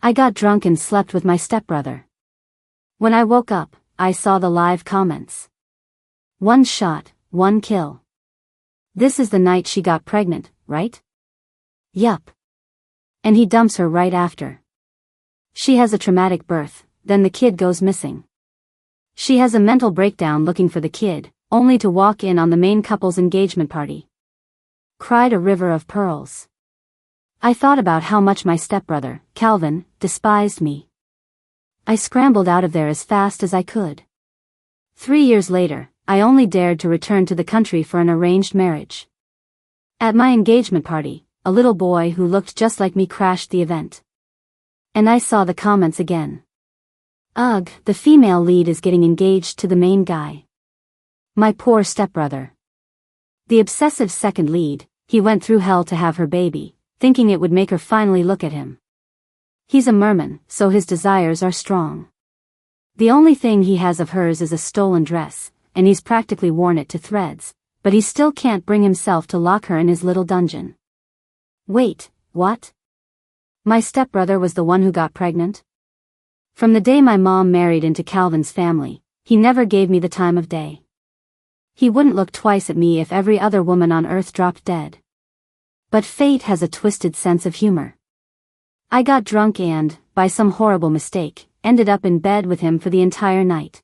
I got drunk and slept with my stepbrother. When I woke up, I saw the live comments. 1 shot, 1 kill. This is the night she got pregnant, right? Yup. And he dumps her right after. She has a traumatic birth, then the kid goes missing. She has a mental breakdown looking for the kid, only to walk in on the main couple's engagement party. Cried a river of pearls. I thought about how much my stepbrother, Calvin, despised me. I scrambled out of there as fast as I could. 3 years later, I only dared to return to the country for an arranged marriage. At my engagement party, a little boy who looked just like me crashed the event. And I saw the comments again. Ugh, the female lead is getting engaged to the main guy. My poor stepbrother. The obsessive second lead, he went through hell to have her baby, thinking it would make her finally look at him. He's a merman, so his desires are strong. The only thing he has of hers is a stolen dress, and he's practically worn it to threads, but he still can't bring himself to lock her in his little dungeon. Wait, what? My stepbrother was the one who got pregnant? From the day my mom married into Calvin's family, he never gave me the time of day. He wouldn't look twice at me if every other woman on earth dropped dead. But fate has a twisted sense of humor. I got drunk and, by some horrible mistake, ended up in bed with him for the entire night.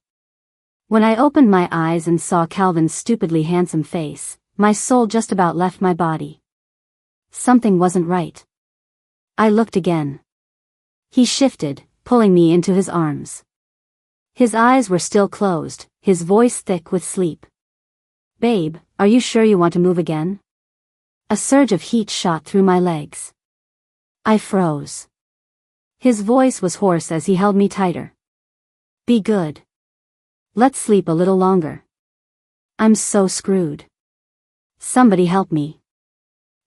When I opened my eyes and saw Calvin's stupidly handsome face, my soul just about left my body. Something wasn't right. I looked again. He shifted, pulling me into his arms. His eyes were still closed, his voice thick with sleep. Babe, are you sure you want to move again? A surge of heat shot through my legs. I froze. His voice was hoarse as he held me tighter. Be good. Let's sleep a little longer. I'm so screwed. Somebody help me.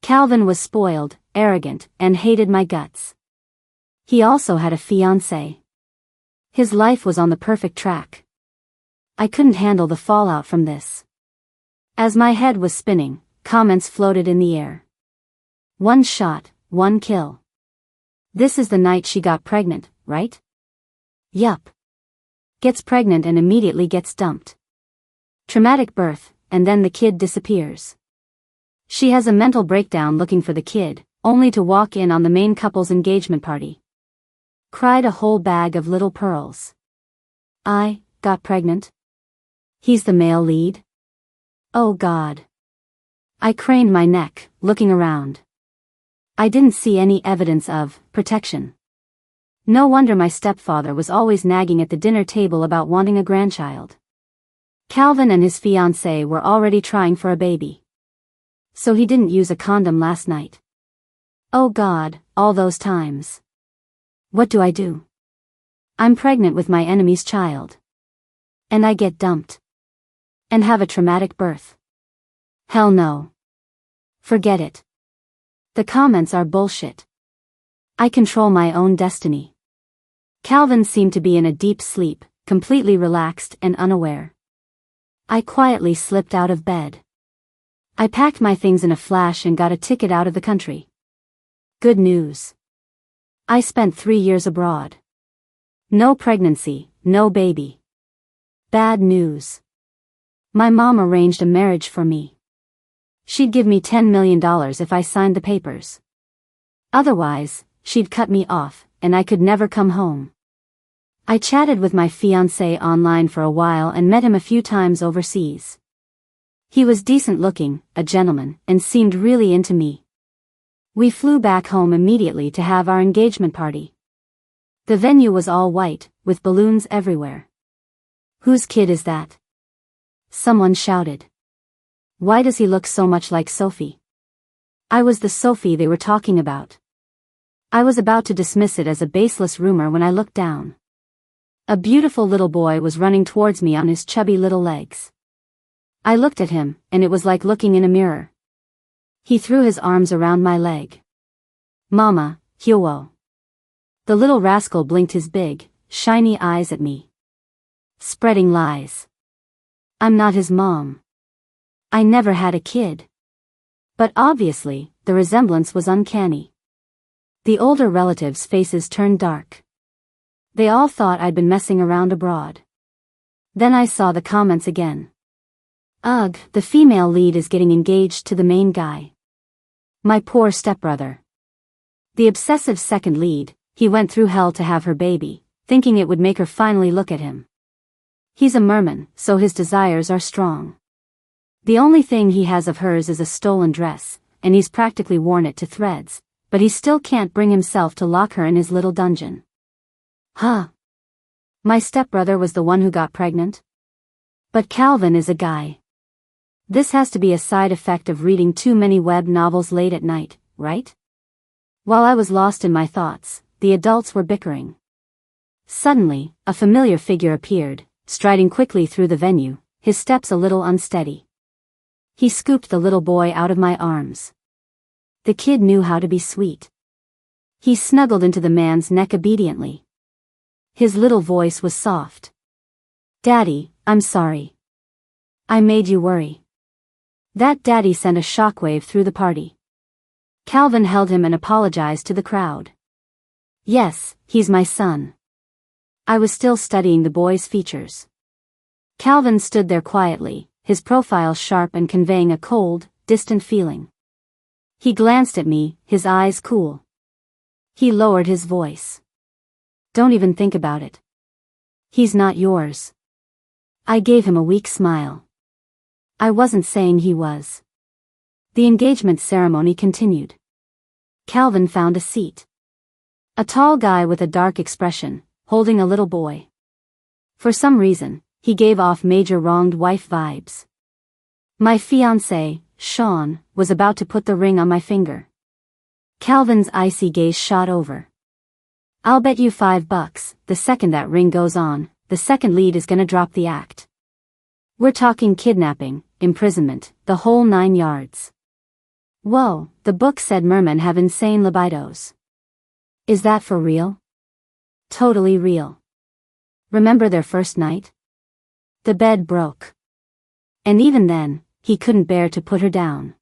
Calvin was spoiled, arrogant, and hated my guts. He also had a fiancée. His life was on the perfect track. I couldn't handle the fallout from this. As my head was spinning, comments floated in the air. 1 shot, 1 kill. This is the night she got pregnant, right? Yup. Gets pregnant and immediately gets dumped. Traumatic birth, and then the kid disappears. She has a mental breakdown looking for the kid, only to walk in on the main couple's engagement party. Cried a whole bag of little pearls. I got pregnant? He's the male lead? Oh God. I craned my neck, looking around. I didn't see any evidence of protection. No wonder my stepfather was always nagging at the dinner table about wanting a grandchild. Calvin and his fiancée were already trying for a baby. So he didn't use a condom last night. Oh God, all those times. What do I do? I'm pregnant with my enemy's child. And I get dumped. And have a traumatic birth. Hell no. Forget it. The comments are bullshit. I control my own destiny. Calvin seemed to be in a deep sleep, completely relaxed and unaware. I quietly slipped out of bed. I packed my things in a flash and got a ticket out of the country. Good news. I spent 3 years abroad. No pregnancy, no baby. Bad news. My mom arranged a marriage for me. She'd give me $10 million if I signed the papers. Otherwise, she'd cut me off, and I could never come home. I chatted with my fiancé online for a while and met him a few times overseas. He was decent looking, a gentleman, and seemed really into me. We flew back home immediately to have our engagement party. The venue was all white, with balloons everywhere. Whose kid is that? Someone shouted. Why does he look so much like Sophie? I was the Sophie they were talking about. I was about to dismiss it as a baseless rumor when I looked down. A beautiful little boy was running towards me on his chubby little legs. I looked at him, and it was like looking in a mirror. He threw his arms around my leg. Mama, Hyo. The little rascal blinked his big, shiny eyes at me. Spreading lies. I'm not his mom. I never had a kid. But obviously, the resemblance was uncanny. The older relatives' faces turned dark. They all thought I'd been messing around abroad. Then I saw the comments again. Ugh, the female lead is getting engaged to the main guy. My poor stepbrother. The obsessive second lead, he went through hell to have her baby, thinking it would make her finally look at him. He's a merman, so his desires are strong. The only thing he has of hers is a stolen dress, and he's practically worn it to threads, but he still can't bring himself to lock her in his little dungeon. Huh. My stepbrother was the one who got pregnant? But Calvin is a guy. This has to be a side effect of reading too many web novels late at night, right? While I was lost in my thoughts, the adults were bickering. Suddenly, a familiar figure appeared, striding quickly through the venue, his steps a little unsteady. He scooped the little boy out of my arms. The kid knew how to be sweet. He snuggled into the man's neck obediently. His little voice was soft. Daddy, I'm sorry. I made you worry. That daddy sent a shockwave through the party. Calvin held him and apologized to the crowd. Yes, he's my son. I was still studying the boy's features. Calvin stood there quietly, his profile sharp and conveying a cold, distant feeling. He glanced at me, his eyes cool. He lowered his voice. Don't even think about it. He's not yours. I gave him a weak smile. I wasn't saying he was. The engagement ceremony continued. Calvin found a seat. A tall guy with a dark expression, holding a little boy. For some reason, he gave off major wronged wife vibes. My fiancé, Shawn, was about to put the ring on my finger. Calvin's icy gaze shot over. I'll bet you $5, the second that ring goes on, the second lead is gonna drop the act. We're talking kidnapping, imprisonment, the whole 9 yards. Whoa, the book said mermen have insane libidos. Is that for real? Totally real. Remember their first night? The bed broke. And even then, he couldn't bear to put her down.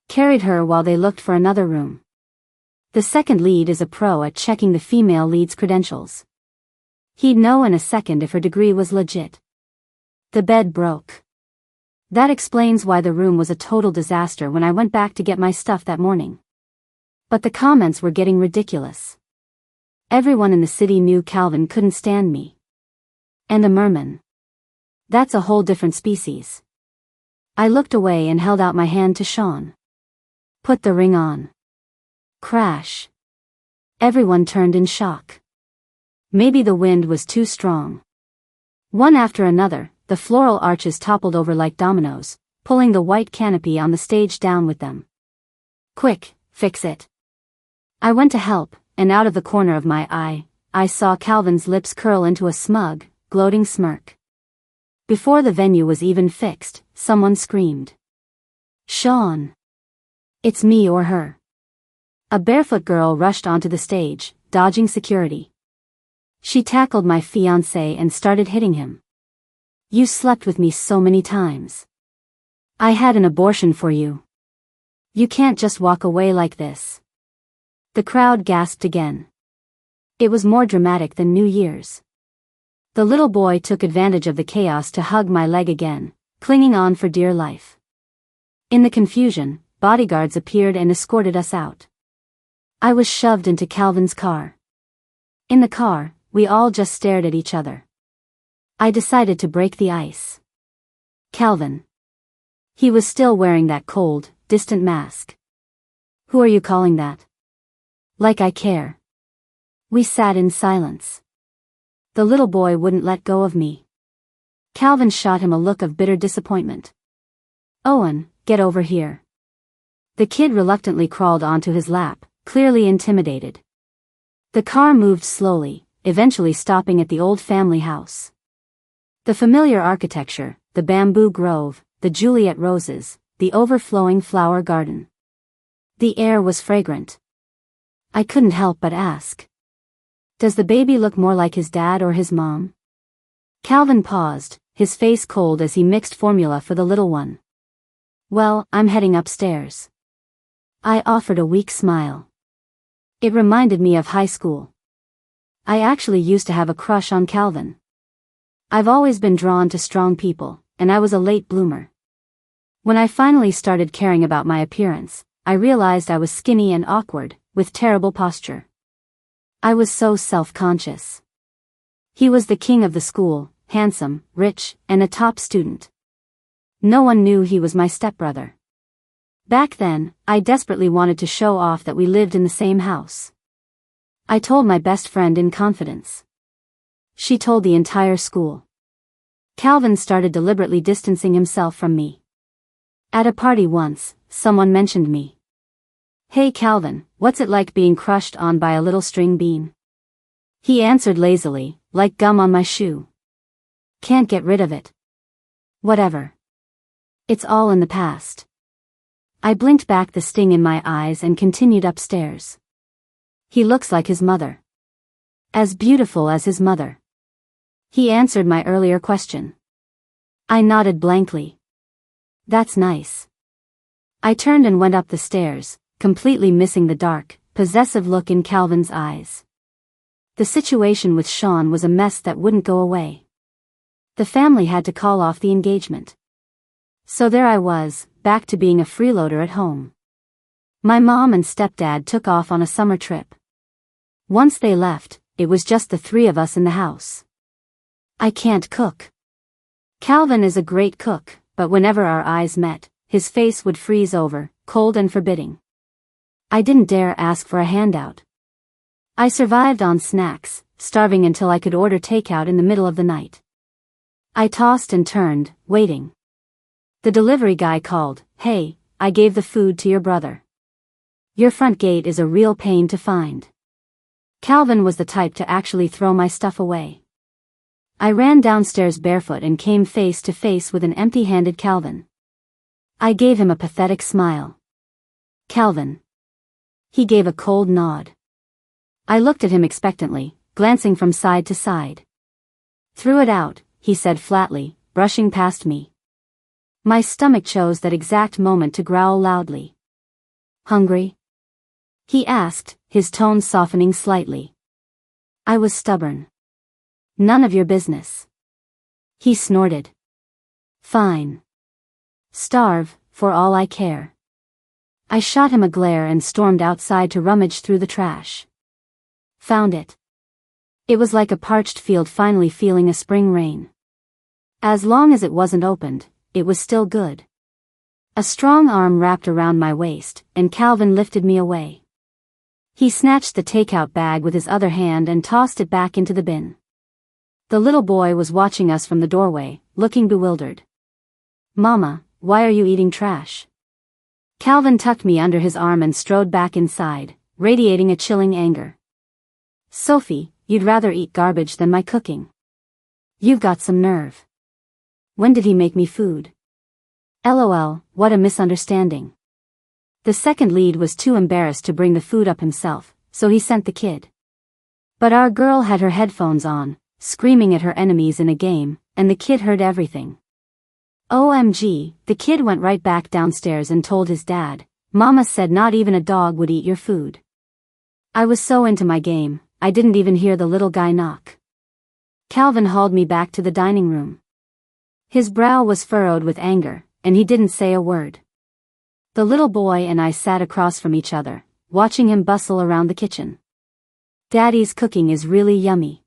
Carried her while they looked for another room. The second lead is a pro at checking the female lead's credentials. He'd know in a second if her degree was legit. The bed broke. That explains why the room was a total disaster when I went back to get my stuff that morning. But the comments were getting ridiculous. Everyone in the city knew Calvin couldn't stand me. And a merman. That's a whole different species. I looked away and held out my hand to Shawn. Put the ring on. Crash. Everyone turned in shock. Maybe the wind was too strong. One after another, the floral arches toppled over like dominoes, pulling the white canopy on the stage down with them. Quick, fix it. I went to help, and out of the corner of my eye, I saw Calvin's lips curl into a smug, gloating smirk. Before the venue was even fixed, someone screamed. Shawn. It's me or her. A barefoot girl rushed onto the stage, dodging security. She tackled my fiancé and started hitting him. You slept with me so many times. I had an abortion for you. You can't just walk away like this. The crowd gasped again. It was more dramatic than New Year's. The little boy took advantage of the chaos to hug my leg again, clinging on for dear life. In the confusion, bodyguards appeared and escorted us out. I was shoved into Calvin's car. In the car, we all just stared at each other. I decided to break the ice. Calvin. He was still wearing that cold, distant mask. Who are you calling that? Like I care. We sat in silence. The little boy wouldn't let go of me. Calvin shot him a look of bitter disappointment. Owen, get over here. The kid reluctantly crawled onto his lap, clearly intimidated. The car moved slowly, eventually stopping at the old family house. The familiar architecture, the bamboo grove, the Juliet roses, the overflowing flower garden. The air was fragrant. I couldn't help but ask. Does the baby look more like his dad or his mom? Calvin paused, his face cold as he mixed formula for the little one. Well, I'm heading upstairs. I offered a weak smile. It reminded me of high school. I actually used to have a crush on Calvin. I've always been drawn to strong people, and I was a late bloomer. When I finally started caring about my appearance, I realized I was skinny and awkward, with terrible posture. I was so self-conscious. He was the king of the school, handsome, rich, and a top student. No one knew he was my stepbrother. Back then, I desperately wanted to show off that we lived in the same house. I told my best friend in confidence. She told the entire school. Calvin started deliberately distancing himself from me. At a party once, someone mentioned me. "Hey Calvin, what's it like being crushed on by a little string bean?" He answered lazily, "Like gum on my shoe. Can't get rid of it. Whatever. It's all in the past." I blinked back the sting in my eyes and continued upstairs. "He looks like his mother. As beautiful as his mother." He answered my earlier question. I nodded blankly. "That's nice." I turned and went up the stairs, completely missing the dark, possessive look in Calvin's eyes. The situation with Shawn was a mess that wouldn't go away. The family had to call off the engagement. So there I was, back to being a freeloader at home. My mom and stepdad took off on a summer trip. Once they left, it was just the three of us in the house. I can't cook. Calvin is a great cook, but whenever our eyes met, his face would freeze over, cold and forbidding. I didn't dare ask for a handout. I survived on snacks, starving until I could order takeout in the middle of the night. I tossed and turned, waiting. The delivery guy called, "Hey, I gave the food to your brother. Your front gate is a real pain to find." Calvin was the type to actually throw my stuff away. I ran downstairs barefoot and came face to face with an empty-handed Calvin. I gave him a pathetic smile. "Calvin." He gave a cold nod. I looked at him expectantly, glancing from side to side. "Threw it out," he said flatly, brushing past me. My stomach chose that exact moment to growl loudly. "Hungry?" he asked, his tone softening slightly. I was stubborn. "None of your business." He snorted. "Fine. Starve, for all I care." I shot him a glare and stormed outside to rummage through the trash. Found it. It was like a parched field finally feeling a spring rain. As long as it wasn't opened, it was still good. A strong arm wrapped around my waist, and Calvin lifted me away. He snatched the takeout bag with his other hand and tossed it back into the bin. The little boy was watching us from the doorway, looking bewildered. "Mama, why are you eating trash?" Calvin tucked me under his arm and strode back inside, radiating a chilling anger. "Sophie, you'd rather eat garbage than my cooking. You've got some nerve. When did he make me food?" LOL, what a misunderstanding. The second lead was too embarrassed to bring the food up himself, so he sent the kid. But our girl had her headphones on, screaming at her enemies in a game, and the kid heard everything. OMG, the kid went right back downstairs and told his dad, "Mama said not even a dog would eat your food." I was so into my game, I didn't even hear the little guy knock. Calvin hauled me back to the dining room. His brow was furrowed with anger, and he didn't say a word. The little boy and I sat across from each other, watching him bustle around the kitchen. "Daddy's cooking is really yummy."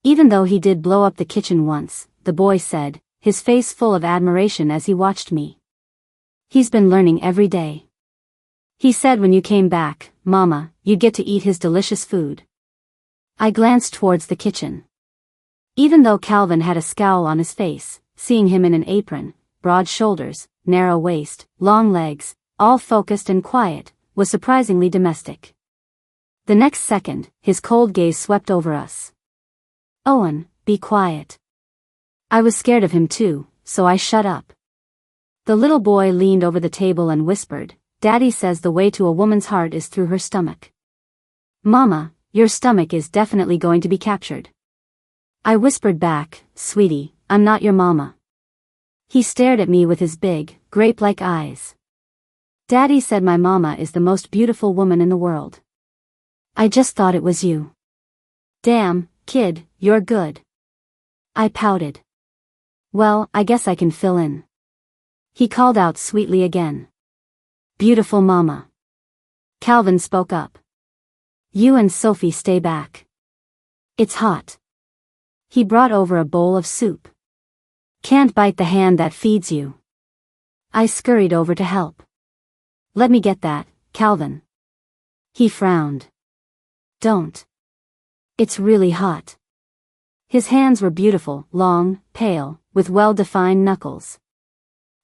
Even though he did blow up the kitchen once, the boy said, his face full of admiration as he watched me. "He's been learning every day. He said when you came back, Mama, you'd get to eat his delicious food." I glanced towards the kitchen. Even though Calvin had a scowl on his face, seeing him in an apron, broad shoulders, narrow waist, long legs, all focused and quiet, was surprisingly domestic. The next second, his cold gaze swept over us. "Owen, be quiet." I was scared of him too, so I shut up. The little boy leaned over the table and whispered, "Daddy says the way to a woman's heart is through her stomach." "Mama, your stomach is definitely going to be captured." I whispered back, "Sweetie, I'm not your mama." He stared at me with his big, grape-like eyes. "Daddy said my mama is the most beautiful woman in the world." I just thought it was you. Damn, kid, you're good. I pouted. Well, I guess I can fill in. He called out sweetly again. Beautiful mama. Calvin spoke up. You and Sophie stay back. It's hot. He brought over a bowl of soup. Can't bite the hand that feeds you. I scurried over to help. Let me get that, Calvin. He frowned. Don't. It's really hot. His hands were beautiful, long, pale, with well-defined knuckles.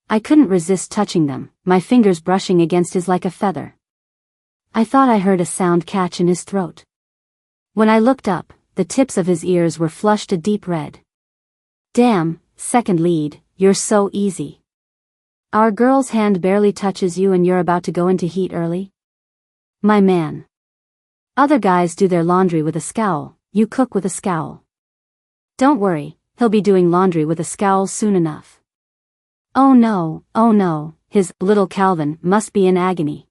I couldn't resist touching them, my fingers brushing against his like a feather. I thought I heard a sound catch in his throat. When I looked up, the tips of his ears were flushed a deep red. Damn, second lead, you're so easy. Our girl's hand barely touches you and you're about to go into heat early? My man. Other guys do their laundry with a scowl, you cook with a scowl. Don't worry, he'll be doing laundry with a scowl soon enough. Oh no, his little Calvin must be in agony.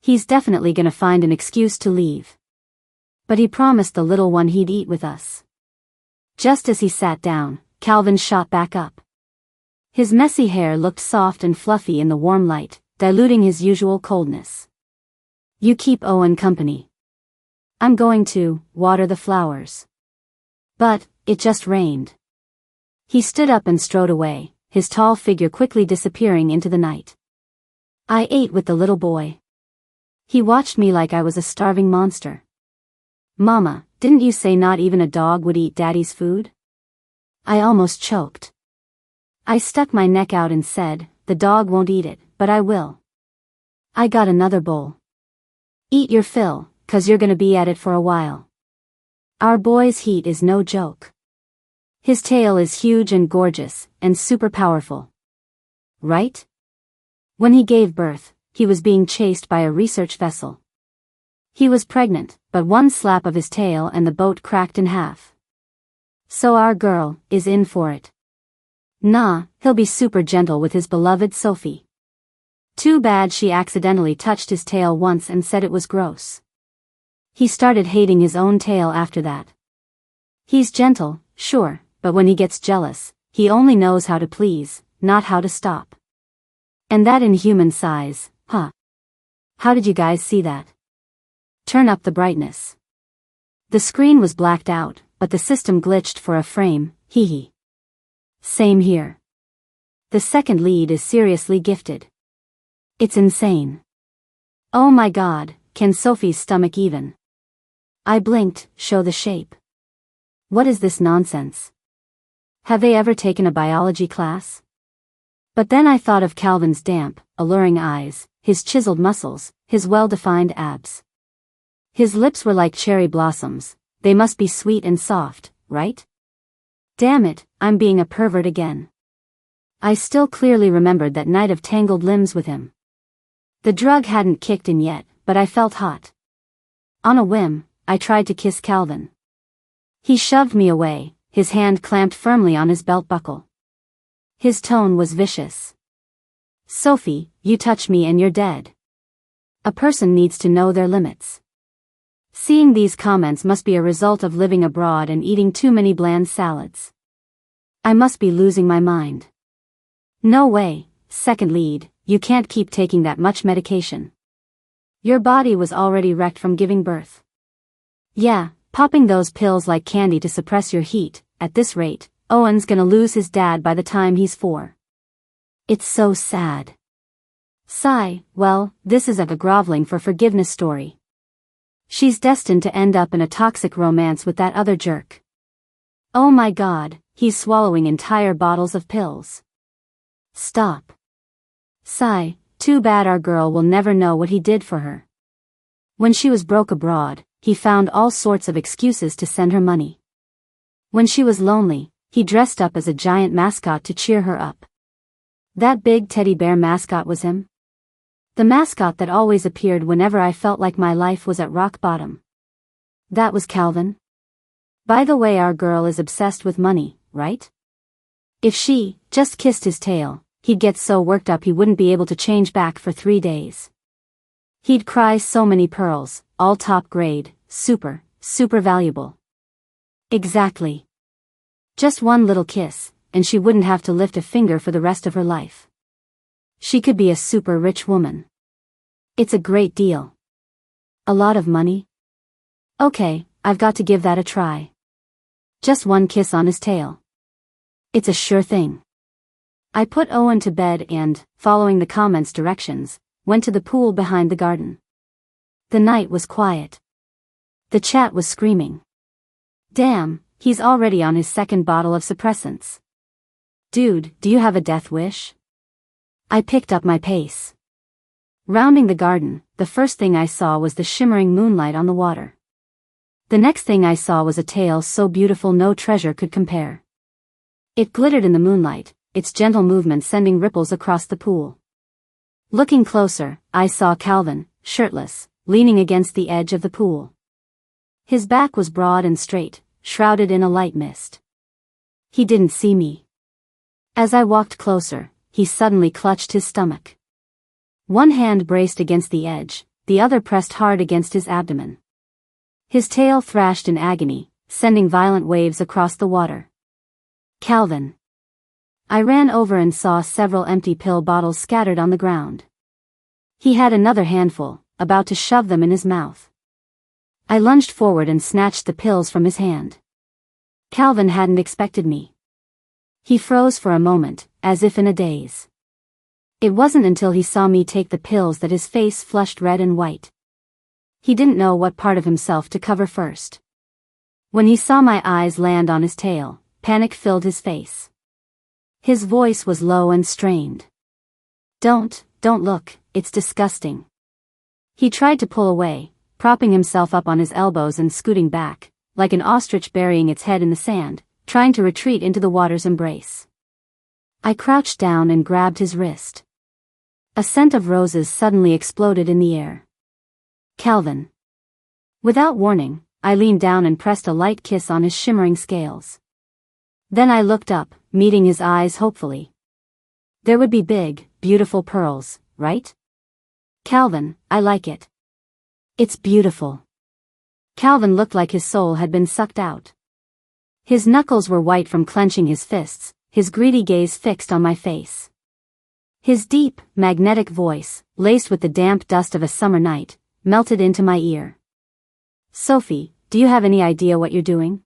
He's definitely gonna find an excuse to leave. But he promised the little one he'd eat with us. Just as he sat down, Calvin shot back up. His messy hair looked soft and fluffy in the warm light, diluting his usual coldness. You keep Owen company. I'm going to water the flowers. But it just rained. He stood up and strode away, his tall figure quickly disappearing into the night. I ate with the little boy. He watched me like I was a starving monster. Mama, didn't you say not even a dog would eat Daddy's food? I almost choked. I stuck my neck out and said, the dog won't eat it, but I will. I got another bowl. Eat your fill, 'cause you're gonna be at it for a while. Our boy's heat is no joke. His tail is huge and gorgeous, and super powerful. Right? When he gave birth, he was being chased by a research vessel. He was pregnant, but one slap of his tail and the boat cracked in half. So our girl is in for it. Nah, he'll be super gentle with his beloved Sophie. Too bad she accidentally touched his tail once and said it was gross. He started hating his own tail after that. He's gentle, sure, but when he gets jealous, he only knows how to please, not how to stop. And that in human size, huh? How did you guys see that? Turn up the brightness. The screen was blacked out, but the system glitched for a frame, hee hee. Same here. The second lead is seriously gifted. It's insane. Oh my god, can Sophie's stomach even? I blinked, show the shape. What is this nonsense? Have they ever taken a biology class? But then I thought of Calvin's damp, alluring eyes, his chiseled muscles, his well-defined abs. His lips were like cherry blossoms, they must be sweet and soft, right? Damn it, I'm being a pervert again. I still clearly remembered that night of tangled limbs with him. The drug hadn't kicked in yet, but I felt hot. On a whim, I tried to kiss Calvin. He shoved me away, his hand clamped firmly on his belt buckle. His tone was vicious. Sophie, you touch me and you're dead. A person needs to know their limits. Seeing these comments must be a result of living abroad and eating too many bland salads. I must be losing my mind. No way, second lead, you can't keep taking that much medication. Your body was already wrecked from giving birth. Yeah, popping those pills like candy to suppress your heat, at this rate, Owen's gonna lose his dad by the time he's 4. It's so sad. Sigh, well, this is a groveling for forgiveness story. She's destined to end up in a toxic romance with that other jerk. Oh my god, he's swallowing entire bottles of pills. Stop. Sigh, too bad our girl will never know what he did for her. When she was broke abroad, he found all sorts of excuses to send her money. When she was lonely, he dressed up as a giant mascot to cheer her up. That big teddy bear mascot was him. The mascot that always appeared whenever I felt like my life was at rock bottom. That was Calvin. By the way, our girl is obsessed with money, right? If she just kissed his tail, he'd get so worked up he wouldn't be able to change back for 3 days. He'd cry so many pearls, all top grade, super valuable. Exactly. Just one little kiss, and she wouldn't have to lift a finger for the rest of her life. She could be a super rich woman. It's a great deal. A lot of money? Okay, I've got to give that a try. Just one kiss on his tail. It's a sure thing. I put Owen to bed and, following the comments' directions, went to the pool behind the garden. The night was quiet. The chat was screaming. Damn, he's already on his second bottle of suppressants. Dude, do you have a death wish? I picked up my pace. Rounding the garden, the first thing I saw was the shimmering moonlight on the water. The next thing I saw was a tail so beautiful no treasure could compare. It glittered in the moonlight, its gentle movement sending ripples across the pool. Looking closer, I saw Calvin, shirtless, leaning against the edge of the pool. His back was broad and straight, shrouded in a light mist. He didn't see me. As I walked closer, he suddenly clutched his stomach. One hand braced against the edge, the other pressed hard against his abdomen. His tail thrashed in agony, sending violent waves across the water. Calvin. I ran over and saw several empty pill bottles scattered on the ground. He had another handful, about to shove them in his mouth. I lunged forward and snatched the pills from his hand. Calvin hadn't expected me. He froze for a moment, as if in a daze. It wasn't until he saw me take the pills that his face flushed red and white. He didn't know what part of himself to cover first. When he saw my eyes land on his tail, panic filled his face. His voice was low and strained. Don't look, it's disgusting. He tried to pull away, propping himself up on his elbows and scooting back, like an ostrich burying its head in the sand, trying to retreat into the water's embrace. I crouched down and grabbed his wrist. A scent of roses suddenly exploded in the air. Calvin. Without warning, I leaned down and pressed a light kiss on his shimmering scales. Then I looked up, meeting his eyes hopefully. There would be big, beautiful pearls, right? Calvin, I like it. It's beautiful. Calvin looked like his soul had been sucked out. His knuckles were white from clenching his fists, his greedy gaze fixed on my face. His deep, magnetic voice, laced with the damp dust of a summer night, melted into my ear. Sophie, do you have any idea what you're doing?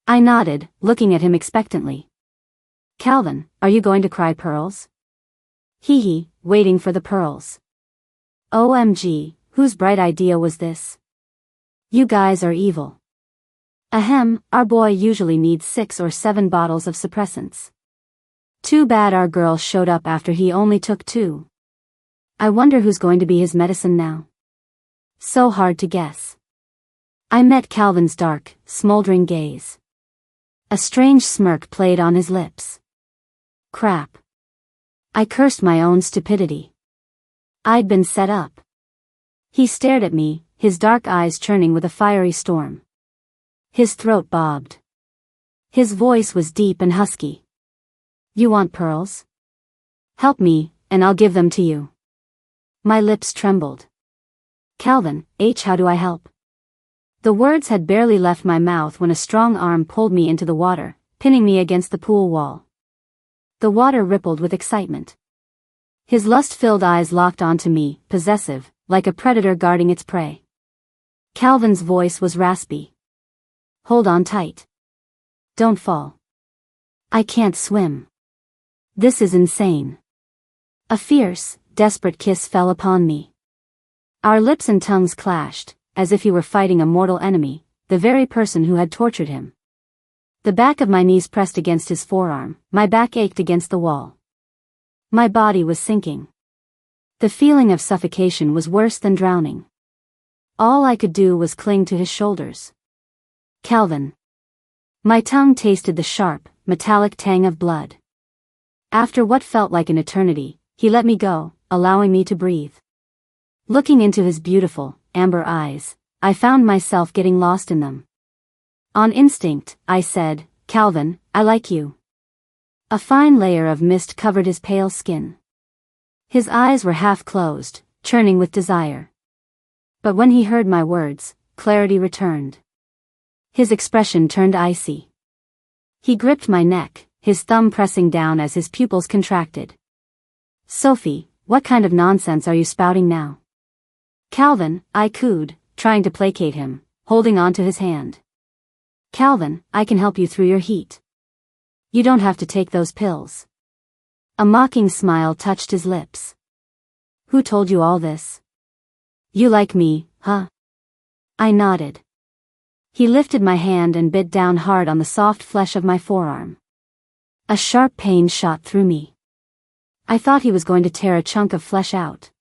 I nodded, looking at him expectantly. Calvin, are you going to cry pearls? Hee, waiting for the pearls. OMG, whose bright idea was this? You guys are evil. Ahem, our boy usually needs 6 or 7 bottles of suppressants. Too bad our girl showed up after he only took 2. I wonder who's going to be his medicine now. So hard to guess. I met Calvin's dark, smoldering gaze. A strange smirk played on his lips. Crap. I cursed my own stupidity. I'd been set up. He stared at me, his dark eyes churning with a fiery storm. His throat bobbed. His voice was deep and husky. You want pearls? Help me, and I'll give them to you. My lips trembled. Calvin, how do I help? The words had barely left my mouth when a strong arm pulled me into the water, pinning me against the pool wall. The water rippled with excitement. His lust-filled eyes locked onto me, possessive, like a predator guarding its prey. Calvin's voice was raspy. Hold on tight. Don't fall. I can't swim. This is insane. A fierce, desperate kiss fell upon me. Our lips and tongues clashed, as if he were fighting a mortal enemy, the very person who had tortured him. The back of my knees pressed against his forearm, my back ached against the wall. My body was sinking. The feeling of suffocation was worse than drowning. All I could do was cling to his shoulders. Calvin. My tongue tasted the sharp, metallic tang of blood. After what felt like an eternity, he let me go, allowing me to breathe. Looking into his beautiful, amber eyes, I found myself getting lost in them. On instinct, I said, Calvin, I like you. A fine layer of mist covered his pale skin. His eyes were half closed, churning with desire. But when he heard my words, clarity returned. His expression turned icy. He gripped my neck, his thumb pressing down as his pupils contracted. "Sophie, what kind of nonsense are you spouting now?" "Calvin," I cooed, trying to placate him, holding on to his hand. "Calvin, I can help you through your heat. You don't have to take those pills." A mocking smile touched his lips. "Who told you all this? You like me, huh?" I nodded. He lifted my hand and bit down hard on the soft flesh of my forearm. A sharp pain shot through me. I thought he was going to tear a chunk of flesh out.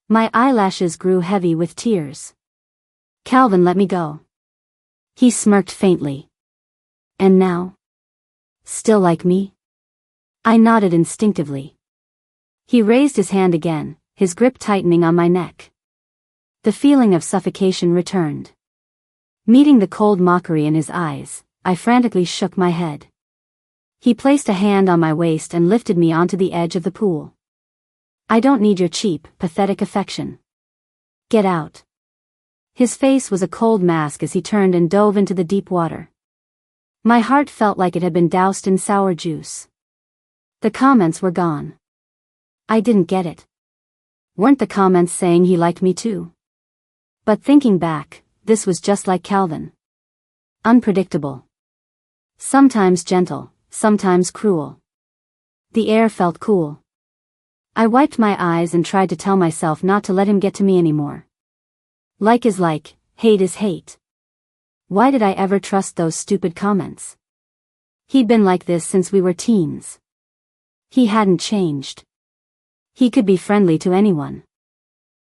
My eyelashes grew heavy with tears. "Calvin, let me go." He smirked faintly. "And now? Still like me?" I nodded instinctively. He raised his hand again, his grip tightening on my neck. The feeling of suffocation returned. Meeting the cold mockery in his eyes, I frantically shook my head. He placed a hand on my waist and lifted me onto the edge of the pool. "I don't need your cheap, pathetic affection. Get out." His face was a cold mask as he turned and dove into the deep water. My heart felt like it had been doused in sour juice. The comments were gone. I didn't get it. Weren't the comments saying he liked me too? But thinking back, this was just like Calvin. Unpredictable. Sometimes gentle, sometimes cruel. The air felt cool. I wiped my eyes and tried to tell myself not to let him get to me anymore. Like is like, hate is hate. Why did I ever trust those stupid comments? He'd been like this since we were teens. He hadn't changed. He could be friendly to anyone.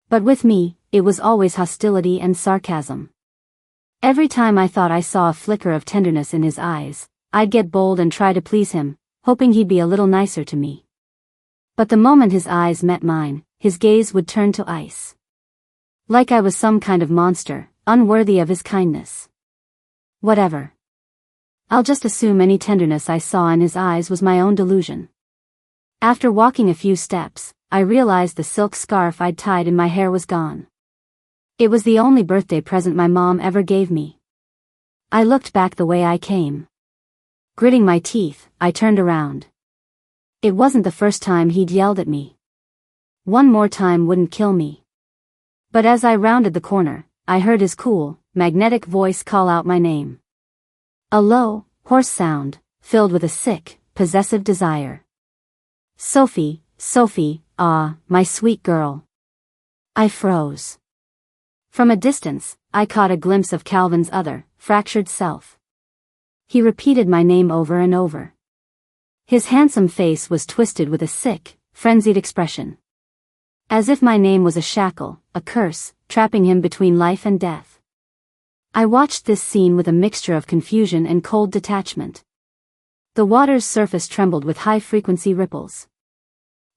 But with me, it was always hostility and sarcasm. Every time I thought I saw a flicker of tenderness in his eyes, I'd get bold and try to please him, hoping he'd be a little nicer to me. But the moment his eyes met mine, his gaze would turn to ice. Like I was some kind of monster, unworthy of his kindness. Whatever. I'll just assume any tenderness I saw in his eyes was my own delusion. After walking a few steps, I realized the silk scarf I'd tied in my hair was gone. It was the only birthday present my mom ever gave me. I looked back the way I came. Gritting my teeth, I turned around. It wasn't the first time he'd yelled at me. One more time wouldn't kill me. But as I rounded the corner, I heard his cool, magnetic voice call out my name. A low, hoarse sound, filled with a sick, possessive desire. "Sophie, Sophie, ah, my sweet girl." I froze. From a distance, I caught a glimpse of Calvin's other, fractured self. He repeated my name over and over. His handsome face was twisted with a sick, frenzied expression. As if my name was a shackle, a curse, trapping him between life and death. I watched this scene with a mixture of confusion and cold detachment. The water's surface trembled with high-frequency ripples.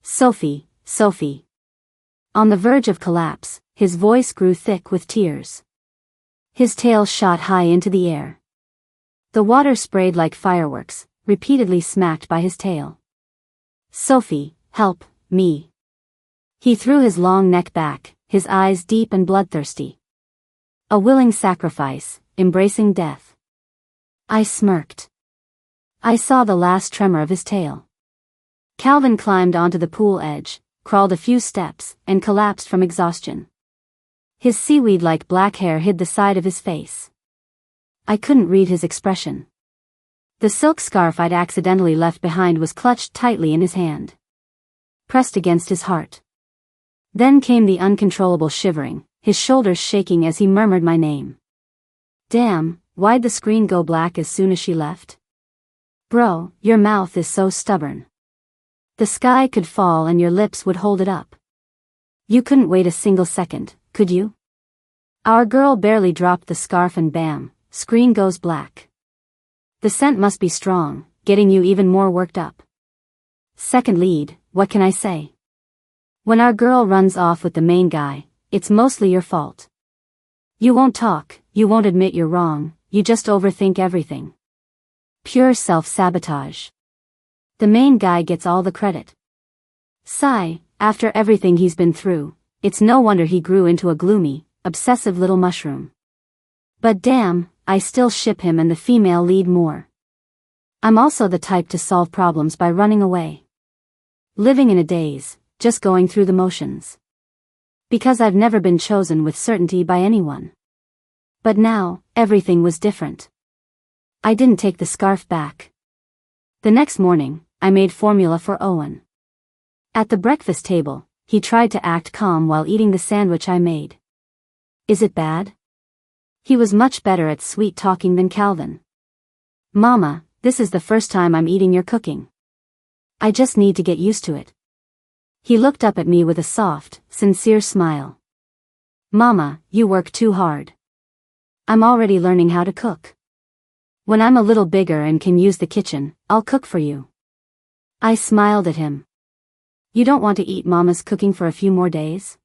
"Sophie, Sophie." On the verge of collapse, his voice grew thick with tears. His tail shot high into the air. The water sprayed like fireworks, repeatedly smacked by his tail. "Sophie, help me." He threw his long neck back, his eyes deep and bloodthirsty. A willing sacrifice, embracing death. I smirked. I saw the last tremor of his tail. Calvin climbed onto the pool edge, crawled a few steps, and collapsed from exhaustion. His seaweed-like black hair hid the side of his face. I couldn't read his expression. The silk scarf I'd accidentally left behind was clutched tightly in his hand. Pressed against his heart. Then came the uncontrollable shivering, his shoulders shaking as he murmured my name. Damn, why'd the screen go black as soon as she left? Bro, your mouth is so stubborn. The sky could fall and your lips would hold it up. You couldn't wait a single second, could you? Our girl barely dropped the scarf and bam, screen goes black. The scent must be strong, getting you even more worked up. Second lead, what can I say? When our girl runs off with the main guy, it's mostly your fault. You won't talk, you won't admit you're wrong, you just overthink everything. Pure self-sabotage. The main guy gets all the credit. Sigh, after everything he's been through, it's no wonder he grew into a gloomy, obsessive little mushroom. But damn, I still ship him and the female lead more. I'm also the type to solve problems by running away. Living in a daze, just going through the motions. Because I've never been chosen with certainty by anyone. But now, everything was different. I didn't take the scarf back. The next morning, I made formula for Owen. At the breakfast table, he tried to act calm while eating the sandwich I made. Is it bad? He was much better at sweet talking than Calvin. Mama, this is the first time I'm eating your cooking. I just need to get used to it. He looked up at me with a soft, sincere smile. Mama, you work too hard. I'm already learning how to cook. When I'm a little bigger and can use the kitchen, I'll cook for you. I smiled at him. You don't want to eat Mama's cooking for a few more days?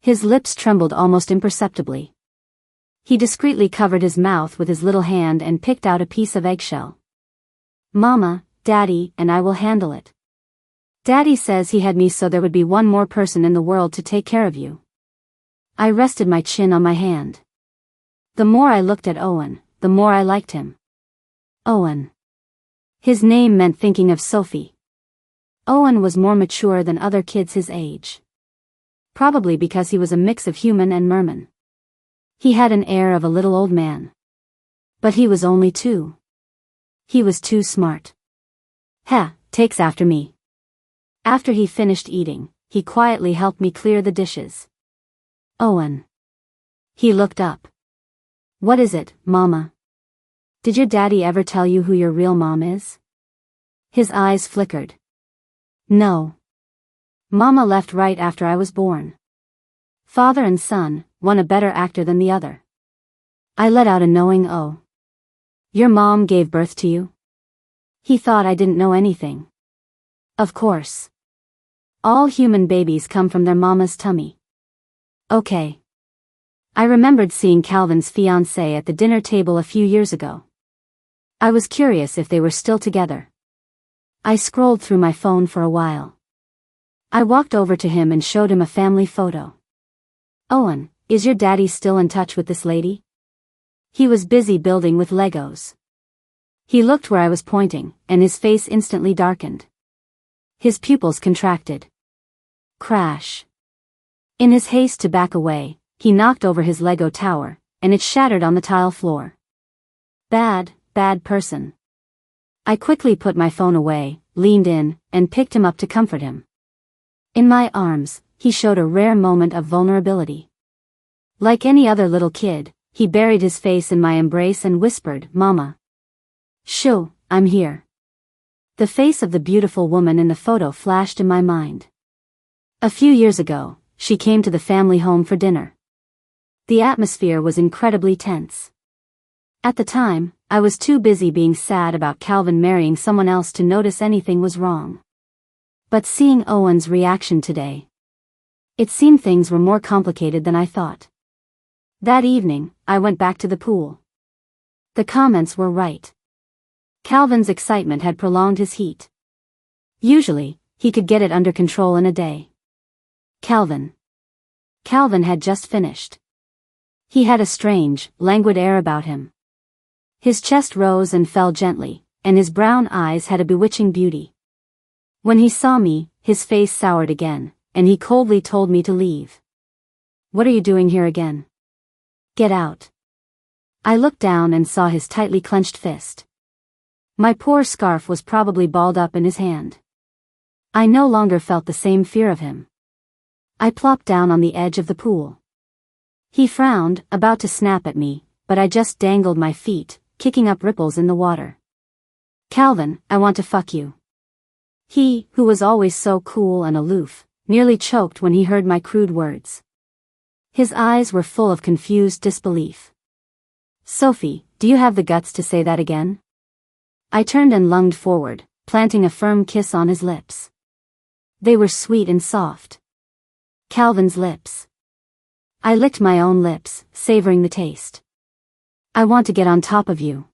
His lips trembled almost imperceptibly. He discreetly covered his mouth with his little hand and picked out a piece of eggshell. Mama, Daddy, and I will handle it. Daddy says he had me so there would be one more person in the world to take care of you. I rested my chin on my hand. The more I looked at Owen, the more I liked him. Owen. His name meant thinking of Sophie. Owen was more mature than other kids his age. Probably because he was a mix of human and merman. He had an air of a little old man. But he was only 2. He was too smart. Takes after me. After he finished eating, he quietly helped me clear the dishes. Owen. He looked up. What is it, Mama? Did your daddy ever tell you who your real mom is? His eyes flickered. No. Mama left right after I was born. Father and son, one a better actor than the other. I let out a knowing oh. Your mom gave birth to you? He thought I didn't know anything. Of course. All human babies come from their mama's tummy. Okay. I remembered seeing Calvin's fiancée at the dinner table a few years ago. I was curious if they were still together. I scrolled through my phone for a while. I walked over to him and showed him a family photo. Owen, is your daddy still in touch with this lady? He was busy building with Legos. He looked where I was pointing, and his face instantly darkened. His pupils contracted. Crash. In his haste to back away, he knocked over his Lego tower, and it shattered on the tile floor. Bad person. I quickly put my phone away, leaned in, and picked him up to comfort him. In my arms, he showed a rare moment of vulnerability. Like any other little kid, he buried his face in my embrace and whispered, Mama. Shoo, I'm here. The face of the beautiful woman in the photo flashed in my mind. A few years ago, she came to the family home for dinner. The atmosphere was incredibly tense. At the time, I was too busy being sad about Calvin marrying someone else to notice anything was wrong. But seeing Owen's reaction today, it seemed things were more complicated than I thought. That evening, I went back to the pool. The comments were right. Calvin's excitement had prolonged his heat. Usually, he could get it under control in a day. Calvin had just finished. He had a strange, languid air about him. His chest rose and fell gently, and his brown eyes had a bewitching beauty. When he saw me, his face soured again, and he coldly told me to leave. What are you doing here again? Get out. I looked down and saw his tightly clenched fist. My poor scarf was probably balled up in his hand. I no longer felt the same fear of him. I plopped down on the edge of the pool. He frowned, about to snap at me, but I just dangled my feet, kicking up ripples in the water. Calvin, I want to fuck you. He, who was always so cool and aloof, nearly choked when he heard my crude words. His eyes were full of confused disbelief. Sophie, do you have the guts to say that again? I turned and lunged forward, planting a firm kiss on his lips. They were sweet and soft. Calvin's lips. I licked my own lips, savoring the taste. I want to get on top of you.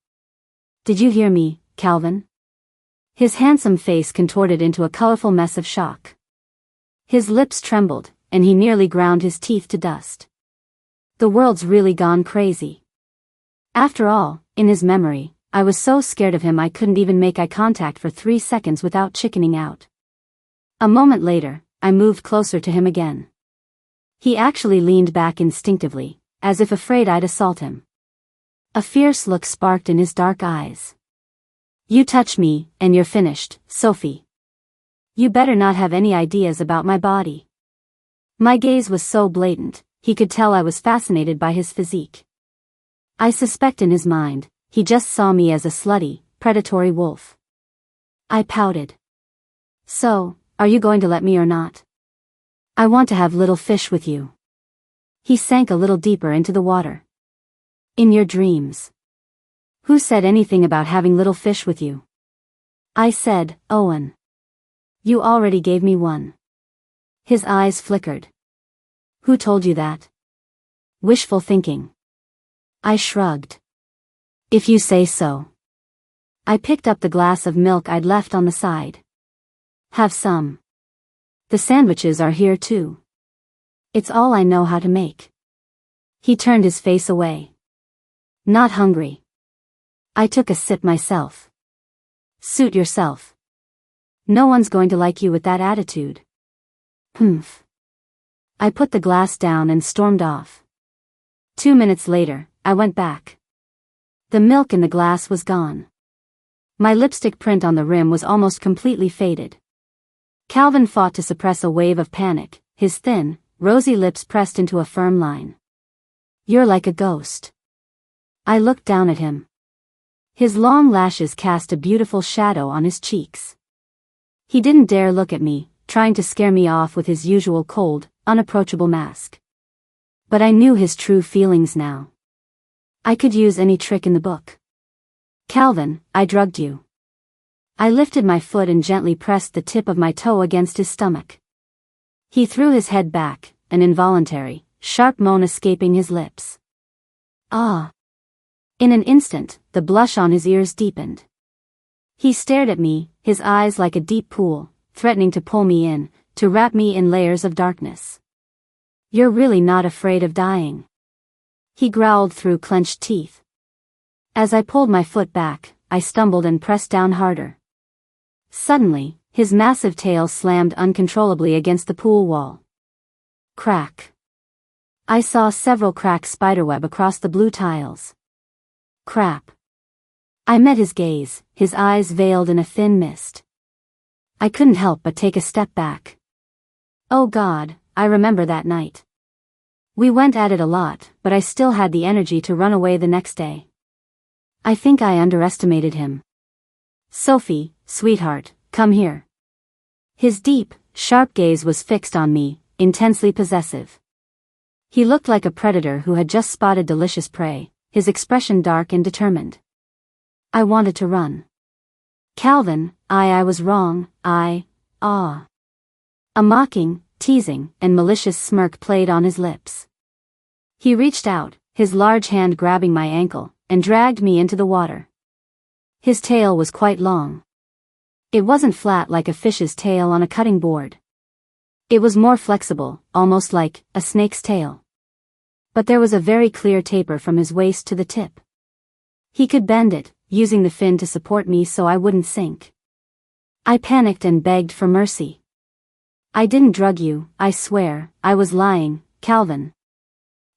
Did you hear me, Calvin? His handsome face contorted into a colorful mess of shock. His lips trembled, and he nearly ground his teeth to dust. The world's really gone crazy. After all, in his memory, I was so scared of him I couldn't even make eye contact for 3 seconds without chickening out. A moment later, I moved closer to him again. He actually leaned back instinctively, as if afraid I'd assault him. A fierce look sparked in his dark eyes. You touch me, and you're finished, Sophie. You better not have any ideas about my body. My gaze was so blatant, he could tell I was fascinated by his physique. I suspect in his mind, he just saw me as a slutty, predatory wolf. I pouted. So, are you going to let me or not? I want to have little fish with you. He sank a little deeper into the water. In your dreams. Who said anything about having little fish with you? I said, Owen. You already gave me one. His eyes flickered. Who told you that? Wishful thinking. I shrugged. If you say so. I picked up the glass of milk I'd left on the side. Have some. The sandwiches are here too. It's all I know how to make. He turned his face away. Not hungry. I took a sip myself. Suit yourself. No one's going to like you with that attitude. Humph. I put the glass down and stormed off. 2 minutes later, I went back. The milk in the glass was gone. My lipstick print on the rim was almost completely faded. Calvin fought to suppress a wave of panic, his thin, rosy lips pressed into a firm line. You're like a ghost. I looked down at him. His long lashes cast a beautiful shadow on his cheeks. He didn't dare look at me, trying to scare me off with his usual cold, unapproachable mask. But I knew his true feelings now. I could use any trick in the book. Calvin, I drugged you. I lifted my foot and gently pressed the tip of my toe against his stomach. He threw his head back, an involuntary, sharp moan escaping his lips. Ah! In an instant, the blush on his ears deepened. He stared at me, his eyes like a deep pool, threatening to pull me in, to wrap me in layers of darkness. You're really not afraid of dying. He growled through clenched teeth. As I pulled my foot back, I stumbled and pressed down harder. Suddenly, his massive tail slammed uncontrollably against the pool wall. Crack. I saw several cracks spiderweb across the blue tiles. Crap. I met his gaze, his eyes veiled in a thin mist. I couldn't help but take a step back. Oh God, I remember that night. We went at it a lot, but I still had the energy to run away the next day. I think I underestimated him. Sophie, sweetheart, come here. His deep, sharp gaze was fixed on me, intensely possessive. He looked like a predator who had just spotted delicious prey, his expression dark and determined. I wanted to run. Calvin, I was wrong, A mocking, teasing, and malicious smirk played on his lips. He reached out, his large hand grabbing my ankle, and dragged me into the water. His tail was quite long. It wasn't flat like a fish's tail on a cutting board. It was more flexible, almost like a snake's tail. But there was a very clear taper from his waist to the tip. He could bend it, using the fin to support me so I wouldn't sink. I panicked and begged for mercy. I didn't drug you, I swear, I was lying, Calvin.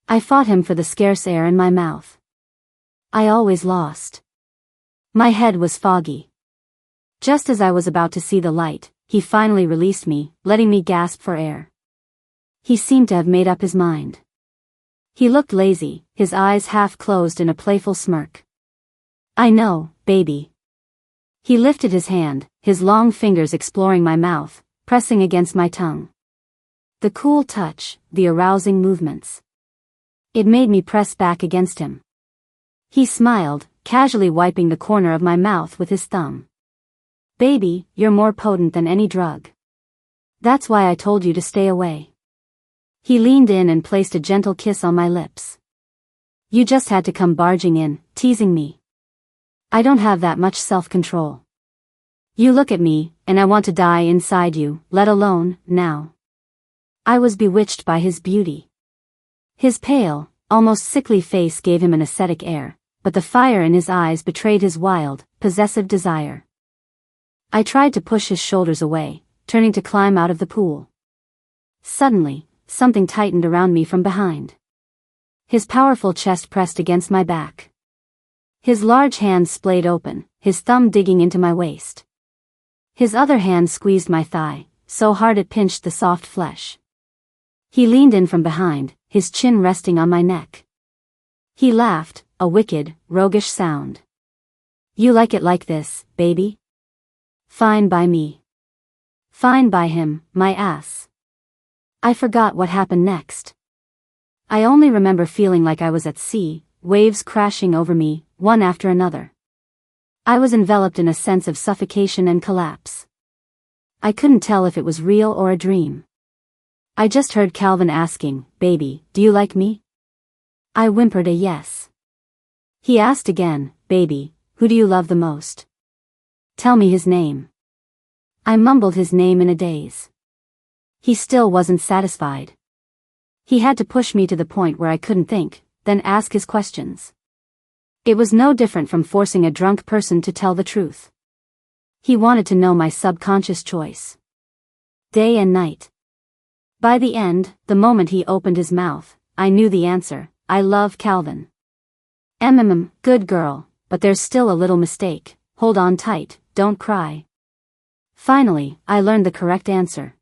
I fought him for the scarce air in my mouth. I always lost. My head was foggy. Just as I was about to see the light, he finally released me, letting me gasp for air. He seemed to have made up his mind. He looked lazy, his eyes half closed in a playful smirk. I know, baby. He lifted his hand, his long fingers exploring my mouth, pressing against my tongue. The cool touch, the arousing movements. It made me press back against him. He smiled, casually wiping the corner of my mouth with his thumb. Baby, you're more potent than any drug. That's why I told you to stay away. He leaned in and placed a gentle kiss on my lips. You just had to come barging in, teasing me. I don't have that much self-control. You look at me, and I want to die inside you, let alone, now. I was bewitched by his beauty. His pale, almost sickly face gave him an ascetic air, but the fire in his eyes betrayed his wild, possessive desire. I tried to push his shoulders away, turning to climb out of the pool. Suddenly, something tightened around me from behind. His powerful chest pressed against my back. His large hand splayed open, his thumb digging into my waist. His other hand squeezed my thigh, so hard it pinched the soft flesh. He leaned in from behind, his chin resting on my neck. He laughed, a wicked, roguish sound. "You like it like this, baby? Fine by me. Fine by him, my ass." I forgot what happened next. I only remember feeling like I was at sea, waves crashing over me, one after another. I was enveloped in a sense of suffocation and collapse. I couldn't tell if it was real or a dream. I just heard Calvin asking, "Baby, do you like me?" I whimpered a yes. He asked again, "Baby, who do you love the most? Tell me his name." I mumbled his name in a daze. He still wasn't satisfied. He had to push me to the point where I couldn't think, then ask his questions. It was no different from forcing a drunk person to tell the truth. He wanted to know my subconscious choice. Day and night. By the end, the moment he opened his mouth, I knew the answer: I love Calvin. Good girl, but there's still a little mistake. Hold on tight, don't cry. Finally, I learned the correct answer.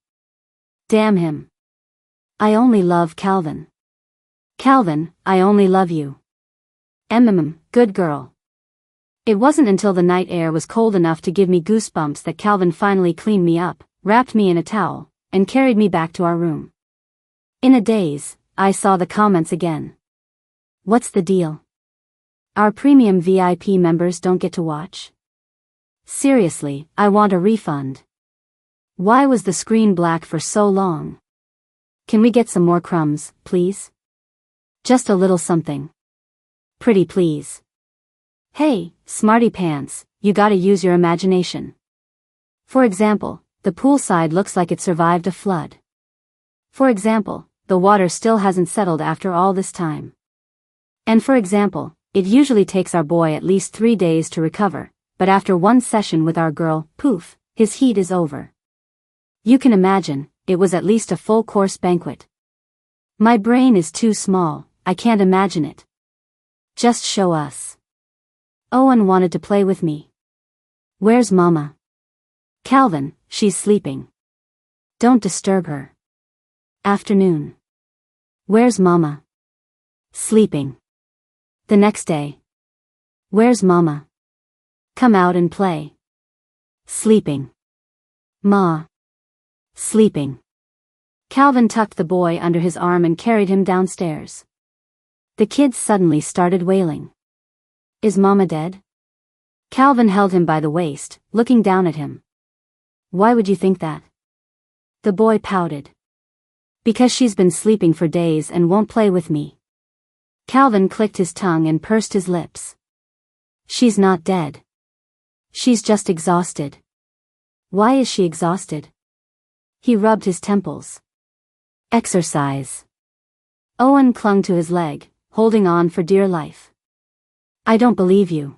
Damn him. I only love Calvin. Calvin, I only love you. Good girl. It wasn't until the night air was cold enough to give me goosebumps that Calvin finally cleaned me up, wrapped me in a towel, and carried me back to our room. In a daze, I saw the comments again. What's the deal? Our premium VIP members don't get to watch? Seriously, I want a refund. Why was the screen black for so long? Can we get some more crumbs, please? Just a little something. Pretty please. Hey, smarty pants, you gotta use your imagination. For example, the poolside looks like it survived a flood. For example, the water still hasn't settled after all this time. And for example, it usually takes our boy at least 3 days to recover, but after one session with our girl, poof, his heat is over. You can imagine, it was at least a full-course banquet. My brain is too small, I can't imagine it. Just show us. Owen wanted to play with me. Where's Mama? Calvin, she's sleeping. Don't disturb her. Afternoon. Where's Mama? Sleeping. The next day. Where's Mama? Come out and play. Sleeping. Ma. Sleeping. Calvin tucked the boy under his arm and carried him downstairs. The kids suddenly started wailing. Is Mama dead? Calvin held him by the waist, looking down at him. Why would you think that? The boy pouted. Because she's been sleeping for days and won't play with me. Calvin clicked his tongue and pursed his lips. She's not dead. She's just exhausted. Why is she exhausted? He rubbed his temples. Exercise. Owen clung to his leg, holding on for dear life. I don't believe you.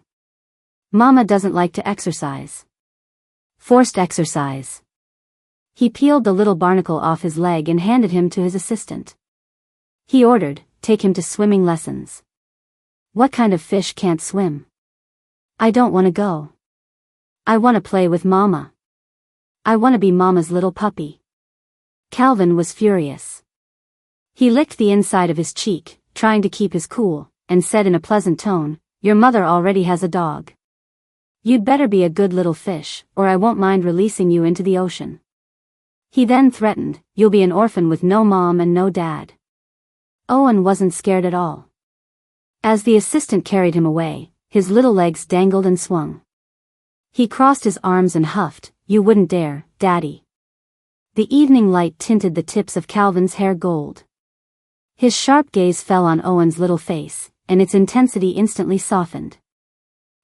Mama doesn't like to exercise. Forced exercise. He peeled the little barnacle off his leg and handed him to his assistant. He ordered, take him to swimming lessons. What kind of fish can't swim? I don't want to go. I want to play with Mama. I want to be Mama's little puppy. Calvin was furious. He licked the inside of his cheek, trying to keep his cool, and said in a pleasant tone, Your mother already has a dog. You'd better be a good little fish, or I won't mind releasing you into the ocean. He then threatened, You'll be an orphan with no mom and no dad. Owen wasn't scared at all. As the assistant carried him away, his little legs dangled and swung. He crossed his arms and huffed, You wouldn't dare, Daddy. The evening light tinted the tips of Calvin's hair gold. His sharp gaze fell on Owen's little face, and its intensity instantly softened.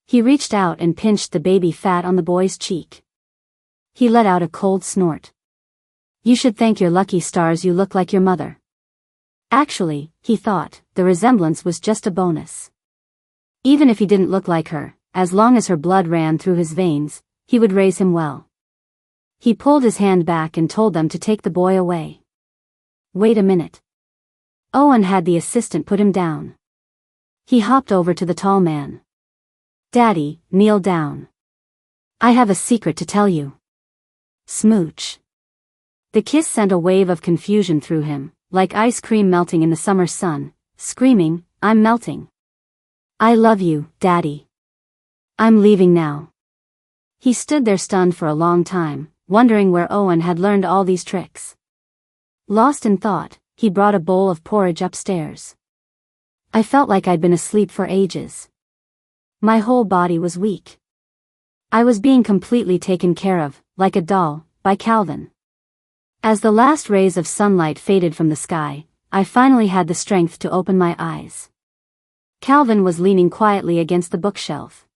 He reached out and pinched the baby fat on the boy's cheek. He let out a cold snort. You should thank your lucky stars you look like your mother. Actually, he thought, the resemblance was just a bonus. Even if he didn't look like her, as long as her blood ran through his veins, he would raise him well. He pulled his hand back and told them to take the boy away. Wait a minute. Owen had the assistant put him down. He hopped over to the tall man. Daddy, kneel down. I have a secret to tell you. Smooch. The kiss sent a wave of confusion through him, like ice cream melting in the summer sun, screaming, I'm melting. I love you, Daddy. I'm leaving now. He stood there stunned for a long time, wondering where Owen had learned all these tricks. Lost in thought, he brought a bowl of porridge upstairs. I felt like I'd been asleep for ages. My whole body was weak. I was being completely taken care of, like a doll, by Calvin. As the last rays of sunlight faded from the sky, I finally had the strength to open my eyes. Calvin was leaning quietly against the bookshelf.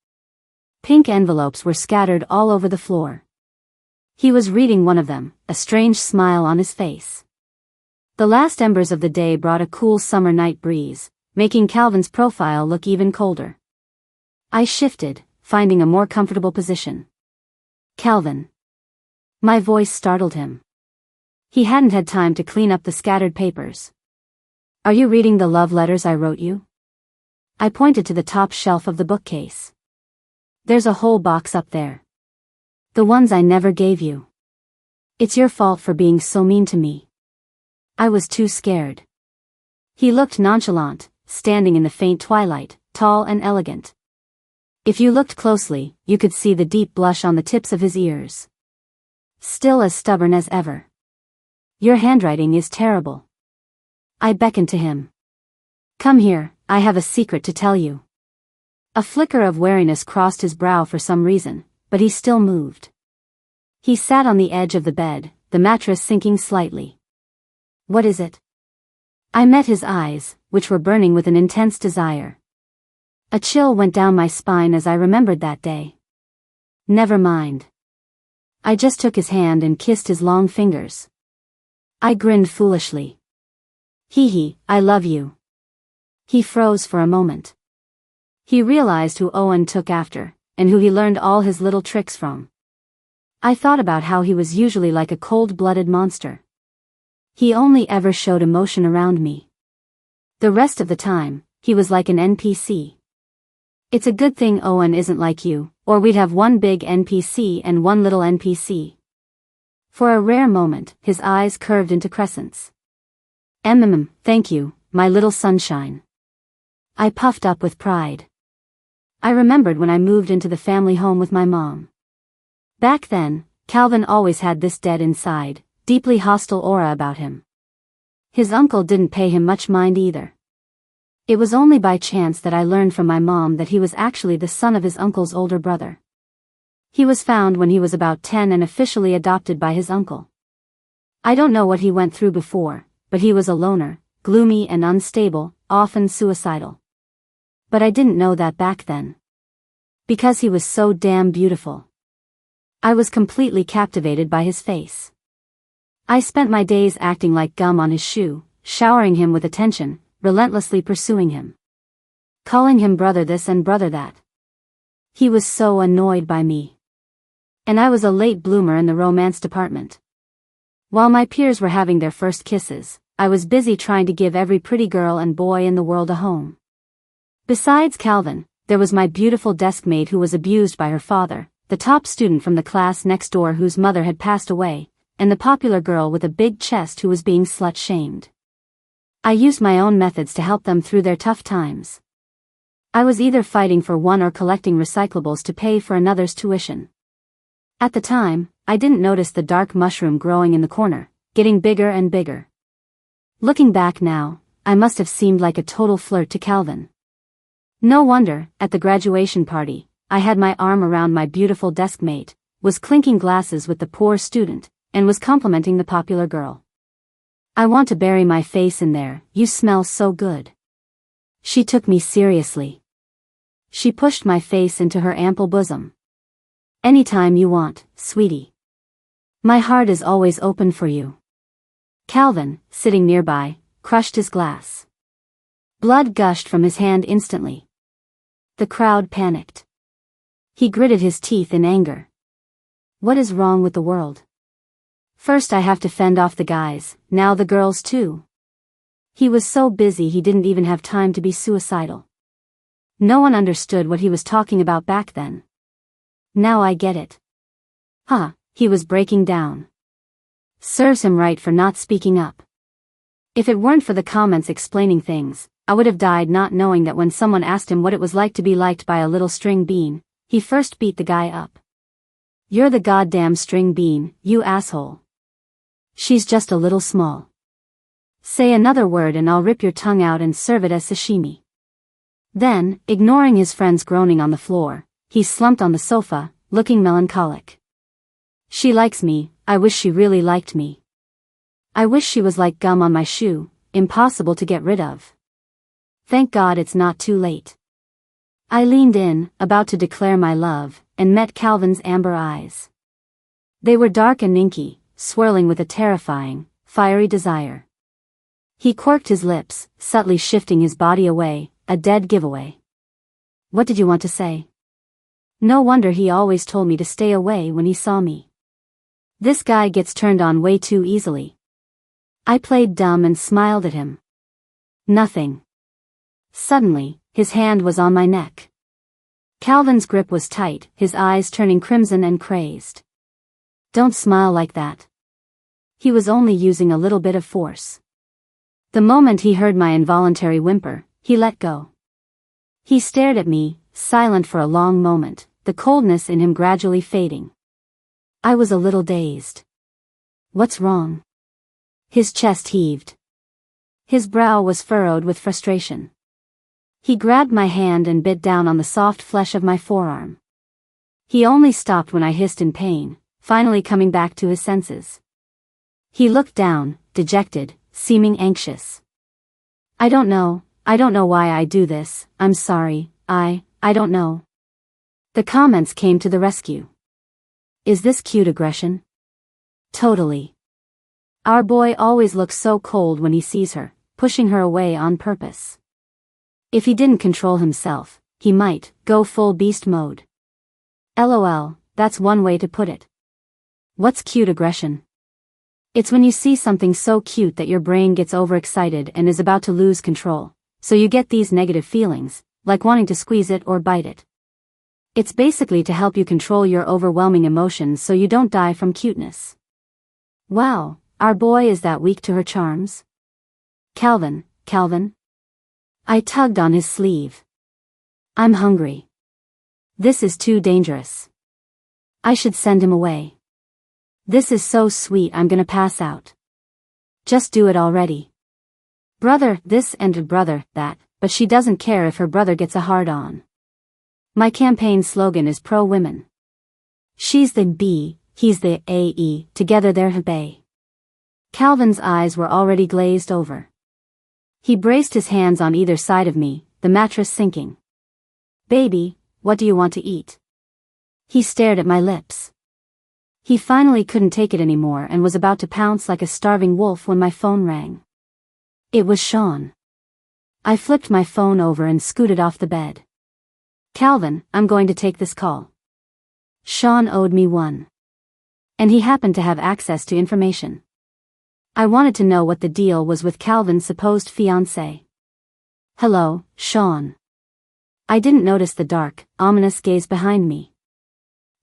Pink envelopes were scattered all over the floor. He was reading one of them, a strange smile on his face. The last embers of the day brought a cool summer night breeze, making Calvin's profile look even colder. I shifted, finding a more comfortable position. Calvin. My voice startled him. He hadn't had time to clean up the scattered papers. Are you reading the love letters I wrote you? I pointed to the top shelf of the bookcase. There's a whole box up there. The ones I never gave you. It's your fault for being so mean to me. I was too scared. He looked nonchalant, standing in the faint twilight, tall and elegant. If you looked closely, you could see the deep blush on the tips of his ears. Still as stubborn as ever. Your handwriting is terrible. I beckoned to him. Come here, I have a secret to tell you. A flicker of wariness crossed his brow for some reason, but he still moved. He sat on the edge of the bed, the mattress sinking slightly. What is it? I met his eyes, which were burning with an intense desire. A chill went down my spine as I remembered that day. Never mind. I just took his hand and kissed his long fingers. I grinned foolishly. Hee, I love you. He froze for a moment. He realized who Owen took after, and who he learned all his little tricks from. I thought about how he was usually like a cold-blooded monster. He only ever showed emotion around me. The rest of the time, he was like an NPC. It's a good thing Owen isn't like you, or we'd have one big NPC and one little NPC. For a rare moment, his eyes curved into crescents. Thank you, my little sunshine. I puffed up with pride. I remembered when I moved into the family home with my mom. Back then, Calvin always had this dead inside, deeply hostile aura about him. His uncle didn't pay him much mind either. It was only by chance that I learned from my mom that he was actually the son of his uncle's older brother. He was found when he was about 10 and officially adopted by his uncle. I don't know what he went through before, but he was a loner, gloomy and unstable, often suicidal. But I didn't know that back then. Because he was so damn beautiful. I was completely captivated by his face. I spent my days acting like gum on his shoe, showering him with attention, relentlessly pursuing him. Calling him brother this and brother that. He was so annoyed by me. And I was a late bloomer in the romance department. While my peers were having their first kisses, I was busy trying to give every pretty girl and boy in the world a home. Besides Calvin, there was my beautiful desk mate who was abused by her father, the top student from the class next door whose mother had passed away, and the popular girl with a big chest who was being slut-shamed. I used my own methods to help them through their tough times. I was either fighting for one or collecting recyclables to pay for another's tuition. At the time, I didn't notice the dark mushroom growing in the corner, getting bigger and bigger. Looking back now, I must have seemed like a total flirt to Calvin. No wonder, at the graduation party, I had my arm around my beautiful desk mate, was clinking glasses with the poor student, and was complimenting the popular girl. I want to bury my face in there, you smell so good. She took me seriously. She pushed my face into her ample bosom. Anytime you want, sweetie. My heart is always open for you. Calvin, sitting nearby, crushed his glass. Blood gushed from his hand instantly. The crowd panicked. He gritted his teeth in anger. What is wrong with the world? First I have to fend off the guys, now the girls too. He was so busy he didn't even have time to be suicidal. No one understood what he was talking about back then. Now I get it. Huh, he was breaking down. Serves him right for not speaking up. If it weren't for the comments explaining things, I would have died not knowing that when someone asked him what it was like to be liked by a little string bean, he first beat the guy up. You're the goddamn string bean, you asshole. She's just a little small. Say another word and I'll rip your tongue out and serve it as sashimi. Then, ignoring his friends groaning on the floor, he slumped on the sofa, looking melancholic. She likes me, I wish she really liked me. I wish she was like gum on my shoe, impossible to get rid of. Thank God it's not too late. I leaned in, about to declare my love, and met Calvin's amber eyes. They were dark and inky, swirling with a terrifying, fiery desire. He quirked his lips, subtly shifting his body away, a dead giveaway. What did you want to say? No wonder he always told me to stay away when he saw me. This guy gets turned on way too easily. I played dumb and smiled at him. Nothing. Suddenly, his hand was on my neck. Calvin's grip was tight, his eyes turning crimson and crazed. Don't smile like that. He was only using a little bit of force. The moment he heard my involuntary whimper, he let go. He stared at me, silent for a long moment, the coldness in him gradually fading. I was a little dazed. What's wrong? His chest heaved. His brow was furrowed with frustration. He grabbed my hand and bit down on the soft flesh of my forearm. He only stopped when I hissed in pain, finally coming back to his senses. He looked down, dejected, seeming anxious. I don't know why I do this, I'm sorry, I don't know. The comments came to the rescue. Is this cute aggression? Totally. Our boy always looks so cold when he sees her, pushing her away on purpose. If he didn't control himself, he might go full beast mode. LOL, that's one way to put it. What's cute aggression? It's when you see something so cute that your brain gets overexcited and is about to lose control, so you get these negative feelings, like wanting to squeeze it or bite it. It's basically to help you control your overwhelming emotions so you don't die from cuteness. Wow, our boy is that weak to her charms? Calvin. I tugged on his sleeve. I'm hungry. This is too dangerous. I should send him away. This is so sweet I'm gonna pass out. Just do it already. Brother this and brother that, but she doesn't care if her brother gets a hard-on. My campaign slogan is pro-women. She's the B, he's the AE, together they're Hebei. Calvin's eyes were already glazed over. He braced his hands on either side of me, the mattress sinking. Baby, what do you want to eat? He stared at my lips. He finally couldn't take it anymore and was about to pounce like a starving wolf when my phone rang. It was Shawn. I flipped my phone over and scooted off the bed. Calvin, I'm going to take this call. Shawn owed me one. And he happened to have access to information. I wanted to know what the deal was with Calvin's supposed fiancée. Hello, Shawn. I didn't notice the dark, ominous gaze behind me.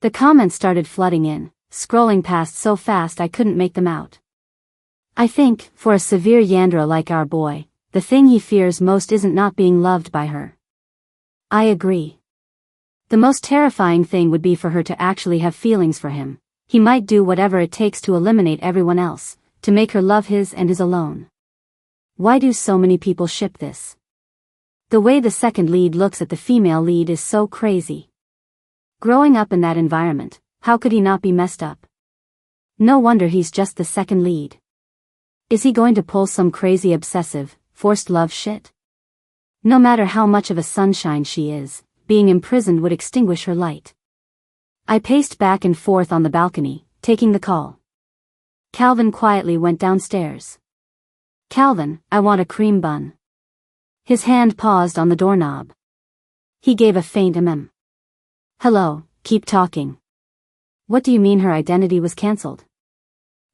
The comments started flooding in, scrolling past so fast I couldn't make them out. I think, for a severe Yandra like our boy, the thing he fears most isn't not being loved by her. I agree. The most terrifying thing would be for her to actually have feelings for him. He might do whatever it takes to eliminate everyone else, to make her love his and his alone. Why do so many people ship this? The way the second lead looks at the female lead is so crazy. Growing up in that environment, how could he not be messed up? No wonder he's just the second lead. Is he going to pull some crazy obsessive, forced love shit? No matter how much of a sunshine she is, being imprisoned would extinguish her light. I paced back and forth on the balcony, taking the call. Calvin quietly went downstairs. Calvin, I want a cream bun. His hand paused on the doorknob. He gave a faint Hello, keep talking. What do you mean her identity was cancelled?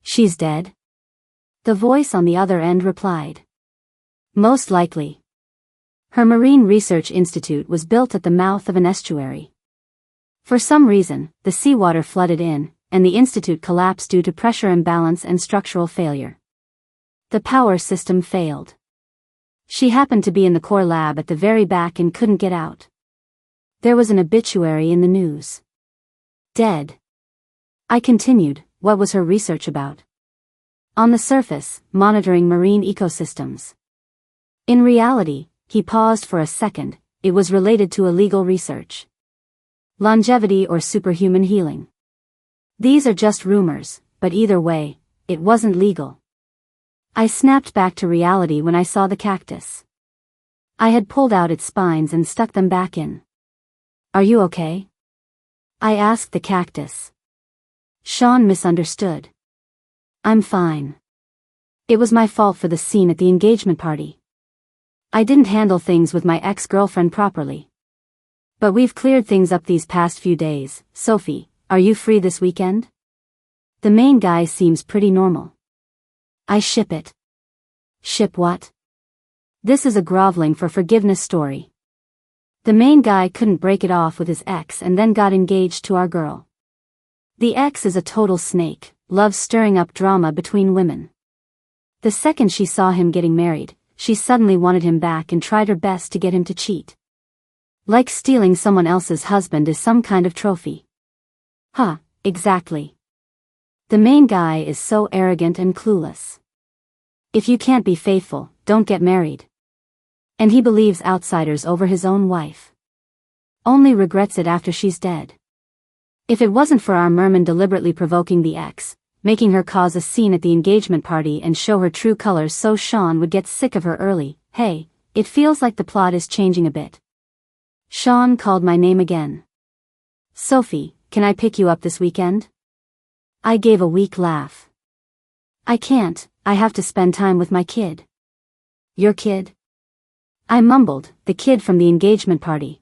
She's dead? The voice on the other end replied. Most likely. Her Marine Research Institute was built at the mouth of an estuary. For some reason, the seawater flooded in, and the institute collapsed due to pressure imbalance and structural failure. The power system failed. She happened to be in the core lab at the very back and couldn't get out. There was an obituary in the news. Dead. I continued, what was her research about? On the surface, monitoring marine ecosystems. In reality, he paused for a second, it was related to illegal research. Longevity or superhuman healing. These are just rumors, but either way, it wasn't legal. I snapped back to reality when I saw the cactus. I had pulled out its spines and stuck them back in. Are you okay? I asked the cactus. Shawn misunderstood. I'm fine. It was my fault for the scene at the engagement party. I didn't handle things with my ex-girlfriend properly. But we've cleared things up these past few days. Sophie, are you free this weekend? The main guy seems pretty normal. I ship it. Ship what? This is a groveling for forgiveness story. The main guy couldn't break it off with his ex and then got engaged to our girl. The ex is a total snake, loves stirring up drama between women. The second she saw him getting married, she suddenly wanted him back and tried her best to get him to cheat. Like stealing someone else's husband is some kind of trophy. Huh, exactly. The main guy is so arrogant and clueless. If you can't be faithful, don't get married. And he believes outsiders over his own wife. Only regrets it after she's dead. If it wasn't for our merman deliberately provoking the ex, making her cause a scene at the engagement party and show her true colors so Shawn would get sick of her early, hey, it feels like the plot is changing a bit. Shawn called my name again. Sophie, can I pick you up this weekend? I gave a weak laugh. I can't, I have to spend time with my kid. Your kid? I mumbled, the kid from the engagement party.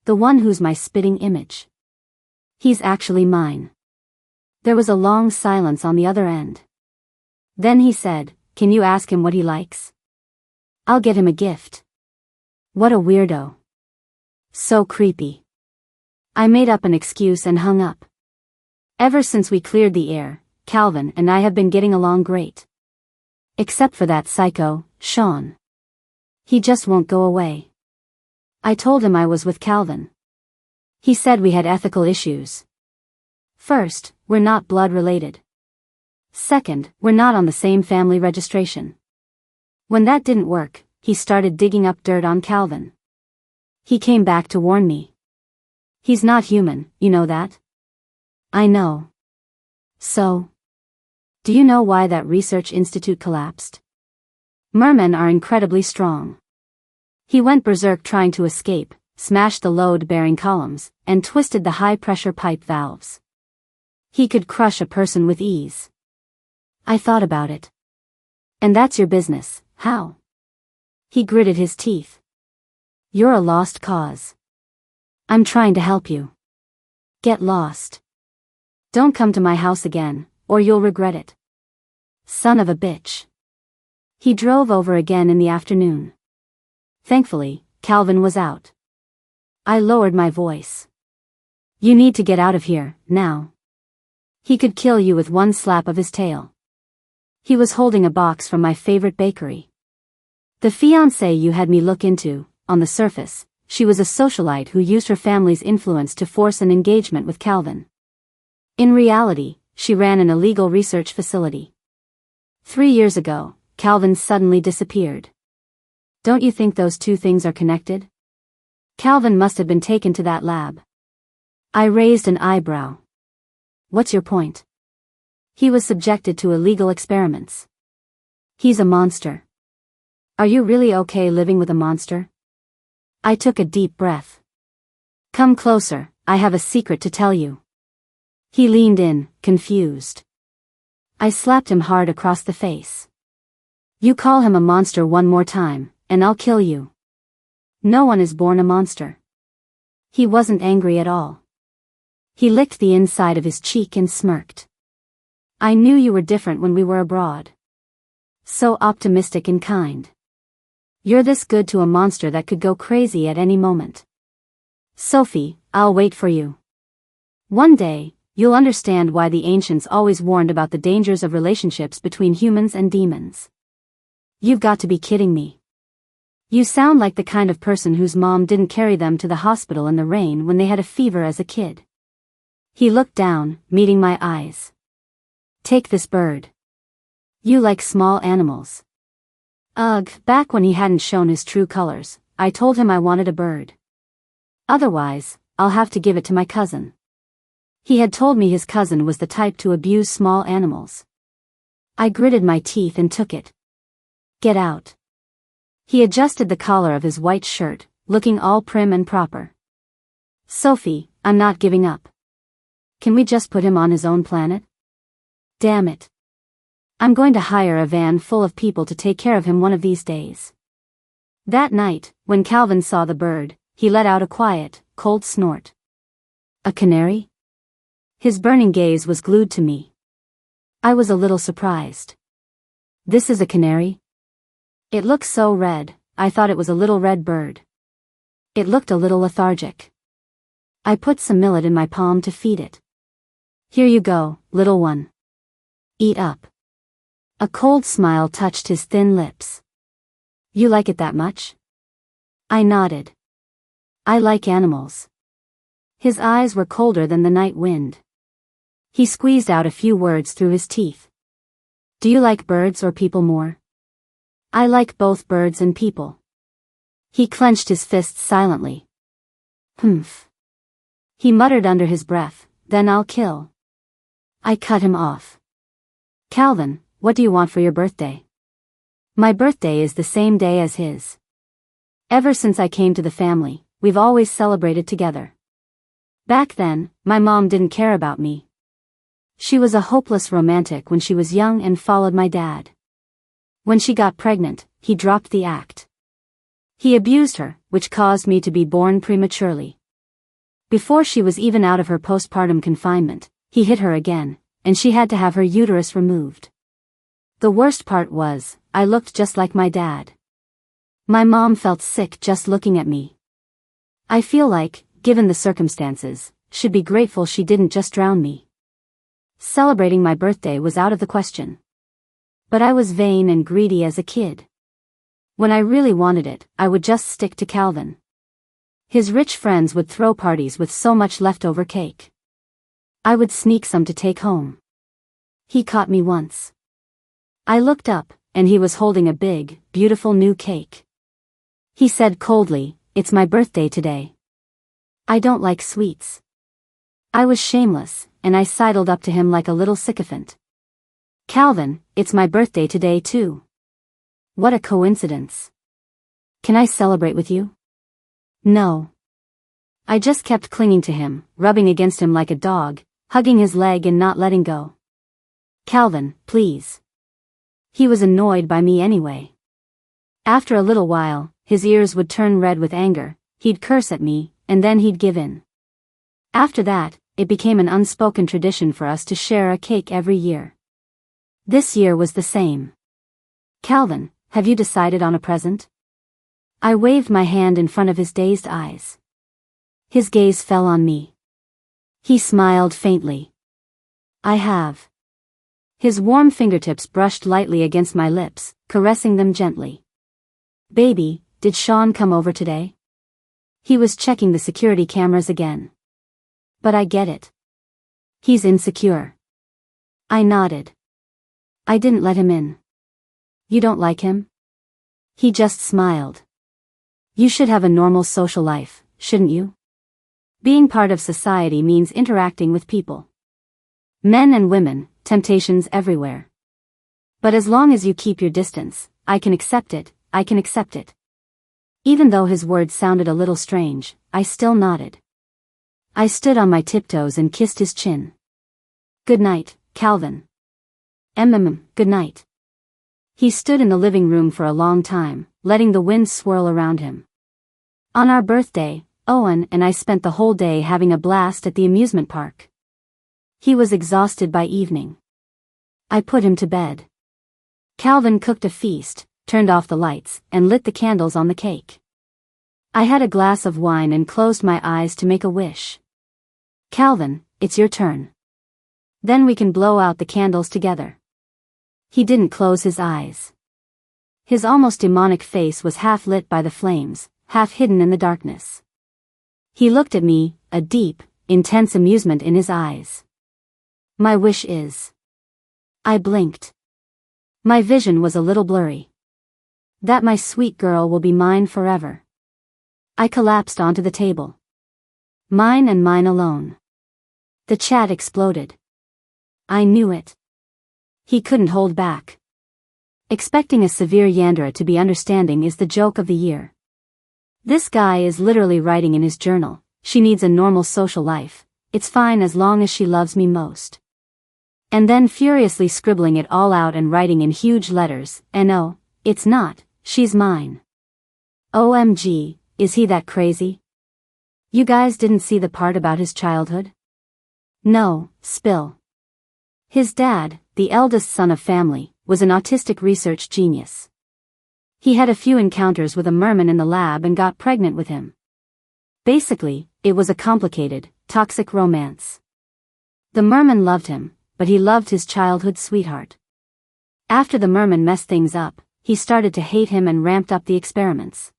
The one who's my spitting image. He's actually mine. There was a long silence on the other end. Then he said, can you ask him what he likes? I'll get him a gift. What a weirdo. So creepy. I made up an excuse and hung up. Ever since we cleared the air, Calvin and I have been getting along great. Except for that psycho, Shawn. He just won't go away. I told him I was with Calvin. He said we had ethical issues. First, we're not blood related. Second, we're not on the same family registration. When that didn't work, he started digging up dirt on Calvin. He came back to warn me. He's not human, you know that? I know. So? Do you know why that research institute collapsed? Mermen are incredibly strong. He went berserk trying to escape, smashed the load-bearing columns, and twisted the high-pressure pipe valves. He could crush a person with ease. I thought about it. And that's your business, how? He gritted his teeth. You're a lost cause. I'm trying to help you. Get lost. Don't come to my house again, or you'll regret it. Son of a bitch. He drove over again in the afternoon. Thankfully, Calvin was out. I lowered my voice. You need to get out of here, now. He could kill you with one slap of his tail. He was holding a box from my favorite bakery. The fiancé you had me look into, on the surface, she was a socialite who used her family's influence to force an engagement with Calvin. In reality, she ran an illegal research facility. 3 years ago, Calvin suddenly disappeared. Don't you think those two things are connected? Calvin must have been taken to that lab. I raised an eyebrow. What's your point? He was subjected to illegal experiments. He's a monster. Are you really okay living with a monster? I took a deep breath. Come closer, I have a secret to tell you. He leaned in, confused. I slapped him hard across the face. You call him a monster one more time, and I'll kill you. No one is born a monster. He wasn't angry at all. He licked the inside of his cheek and smirked. I knew you were different when we were abroad. So optimistic and kind. You're this good to a monster that could go crazy at any moment. Sophie, I'll wait for you. One day, you'll understand why the ancients always warned about the dangers of relationships between humans and demons. You've got to be kidding me. You sound like the kind of person whose mom didn't carry them to the hospital in the rain when they had a fever as a kid. He looked down, meeting my eyes. Take this bird. You like small animals. Ugh, back when he hadn't shown his true colors, I told him I wanted a bird. Otherwise, I'll have to give it to my cousin. He had told me his cousin was the type to abuse small animals. I gritted my teeth and took it. Get out. He adjusted the collar of his white shirt, looking all prim and proper. Sophie, I'm not giving up. Can we just put him on his own planet? Damn it. I'm going to hire a van full of people to take care of him one of these days. That night, when Calvin saw the bird, he let out a quiet, cold snort. A canary? His burning gaze was glued to me. I was a little surprised. This is a canary? It looked so red, I thought it was a little red bird. It looked a little lethargic. I put some millet in my palm to feed it. Here you go, little one. Eat up. A cold smile touched his thin lips. You like it that much? I nodded. I like animals. His eyes were colder than the night wind. He squeezed out a few words through his teeth. Do you like birds or people more? I like both birds and people. He clenched his fists silently. Humph. He muttered under his breath, then I'll kill. I cut him off. Calvin, what do you want for your birthday? My birthday is the same day as his. Ever since I came to the family, we've always celebrated together. Back then, my mom didn't care about me. She was a hopeless romantic when she was young and followed my dad. When she got pregnant, he dropped the act. He abused her, which caused me to be born prematurely. Before she was even out of her postpartum confinement, he hit her again, and she had to have her uterus removed. The worst part was, I looked just like my dad. My mom felt sick just looking at me. I feel like, given the circumstances, should be grateful she didn't just drown me. Celebrating my birthday was out of the question. But I was vain and greedy as a kid. When I really wanted it, I would just stick to Calvin. His rich friends would throw parties with so much leftover cake. I would sneak some to take home. He caught me once. I looked up, and he was holding a big, beautiful new cake. He said coldly, "It's my birthday today. I don't like sweets." I was shameless, and I sidled up to him like a little sycophant. Calvin, it's my birthday today too. What a coincidence. Can I celebrate with you? No. I just kept clinging to him, rubbing against him like a dog, hugging his leg and not letting go. Calvin, please. He was annoyed by me anyway. After a little while, his ears would turn red with anger, he'd curse at me, and then he'd give in. After that, it became an unspoken tradition for us to share a cake every year. This year was the same. Calvin, have you decided on a present? I waved my hand in front of his dazed eyes. His gaze fell on me. He smiled faintly. I have. His warm fingertips brushed lightly against my lips, caressing them gently. Baby, did Shawn come over today? He was checking the security cameras again. But I get it. He's insecure. I nodded. I didn't let him in. You don't like him? He just smiled. You should have a normal social life, shouldn't you? Being part of society means interacting with people. Men and women, temptations everywhere. But as long as you keep your distance, I can accept it, I can accept it. Even though his words sounded a little strange, I still nodded. I stood on my tiptoes and kissed his chin. Good night, Calvin. Good night. He stood in the living room for a long time, letting the wind swirl around him. On our birthday, Owen and I spent the whole day having a blast at the amusement park. He was exhausted by evening. I put him to bed. Calvin cooked a feast, turned off the lights, and lit the candles on the cake. I had a glass of wine and closed my eyes to make a wish. Calvin, it's your turn. Then we can blow out the candles together. He didn't close his eyes. His almost demonic face was half lit by the flames, half hidden in the darkness. He looked at me, a deep, intense amusement in his eyes. My wish is. I blinked. My vision was a little blurry. That my sweet girl will be mine forever. I collapsed onto the table. Mine and mine alone. The chat exploded. I knew it. He couldn't hold back. Expecting a severe Yandere to be understanding is the joke of the year. This guy is literally writing in his journal, she needs a normal social life, it's fine as long as she loves me most. And then furiously scribbling it all out and writing in huge letters, no, it's not, she's mine. OMG, is he that crazy? You guys didn't see the part about his childhood? No, spill. His dad, the eldest son of family, was an autistic research genius. He had a few encounters with a merman in the lab and got pregnant with him. Basically, it was a complicated, toxic romance. The merman loved him, but he loved his childhood sweetheart. After the merman messed things up, he started to hate him and ramped up the experiments.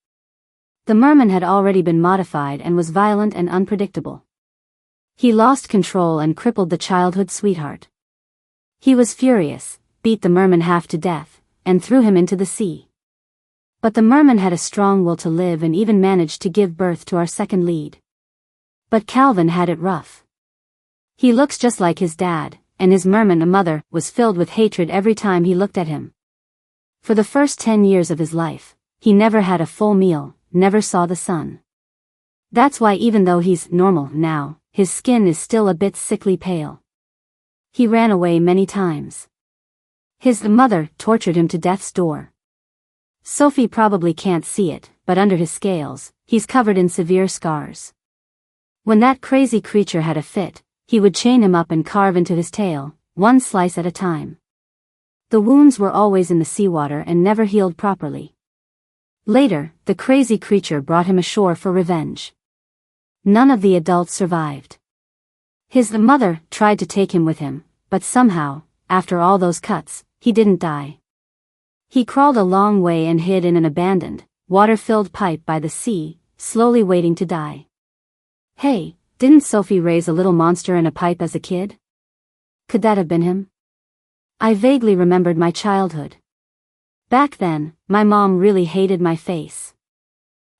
The merman had already been modified and was violent and unpredictable. He lost control and crippled the childhood sweetheart. He was furious, beat the merman half to death, and threw him into the sea. But the merman had a strong will to live and even managed to give birth to our second lead. But Calvin had it rough. He looks just like his dad, and his merman mother was filled with hatred every time he looked at him. For the first 10 years of his life, he never had a full meal, never saw the sun. That's why even though he's normal now, his skin is still a bit sickly pale. He ran away many times. His mother tortured him to death's door. Sophie probably can't see it, but under his scales, he's covered in severe scars. When that crazy creature had a fit, he would chain him up and carve into his tail, one slice at a time. The wounds were always in the seawater and never healed properly. Later, the crazy creature brought him ashore for revenge. None of the adults survived. His mother tried to take him with him, but somehow, after all those cuts, he didn't die. He crawled a long way and hid in an abandoned, water-filled pipe by the sea, slowly waiting to die. Hey, didn't Sophie raise a little monster in a pipe as a kid? Could that have been him? I vaguely remembered my childhood. Back then, my mom really hated my face.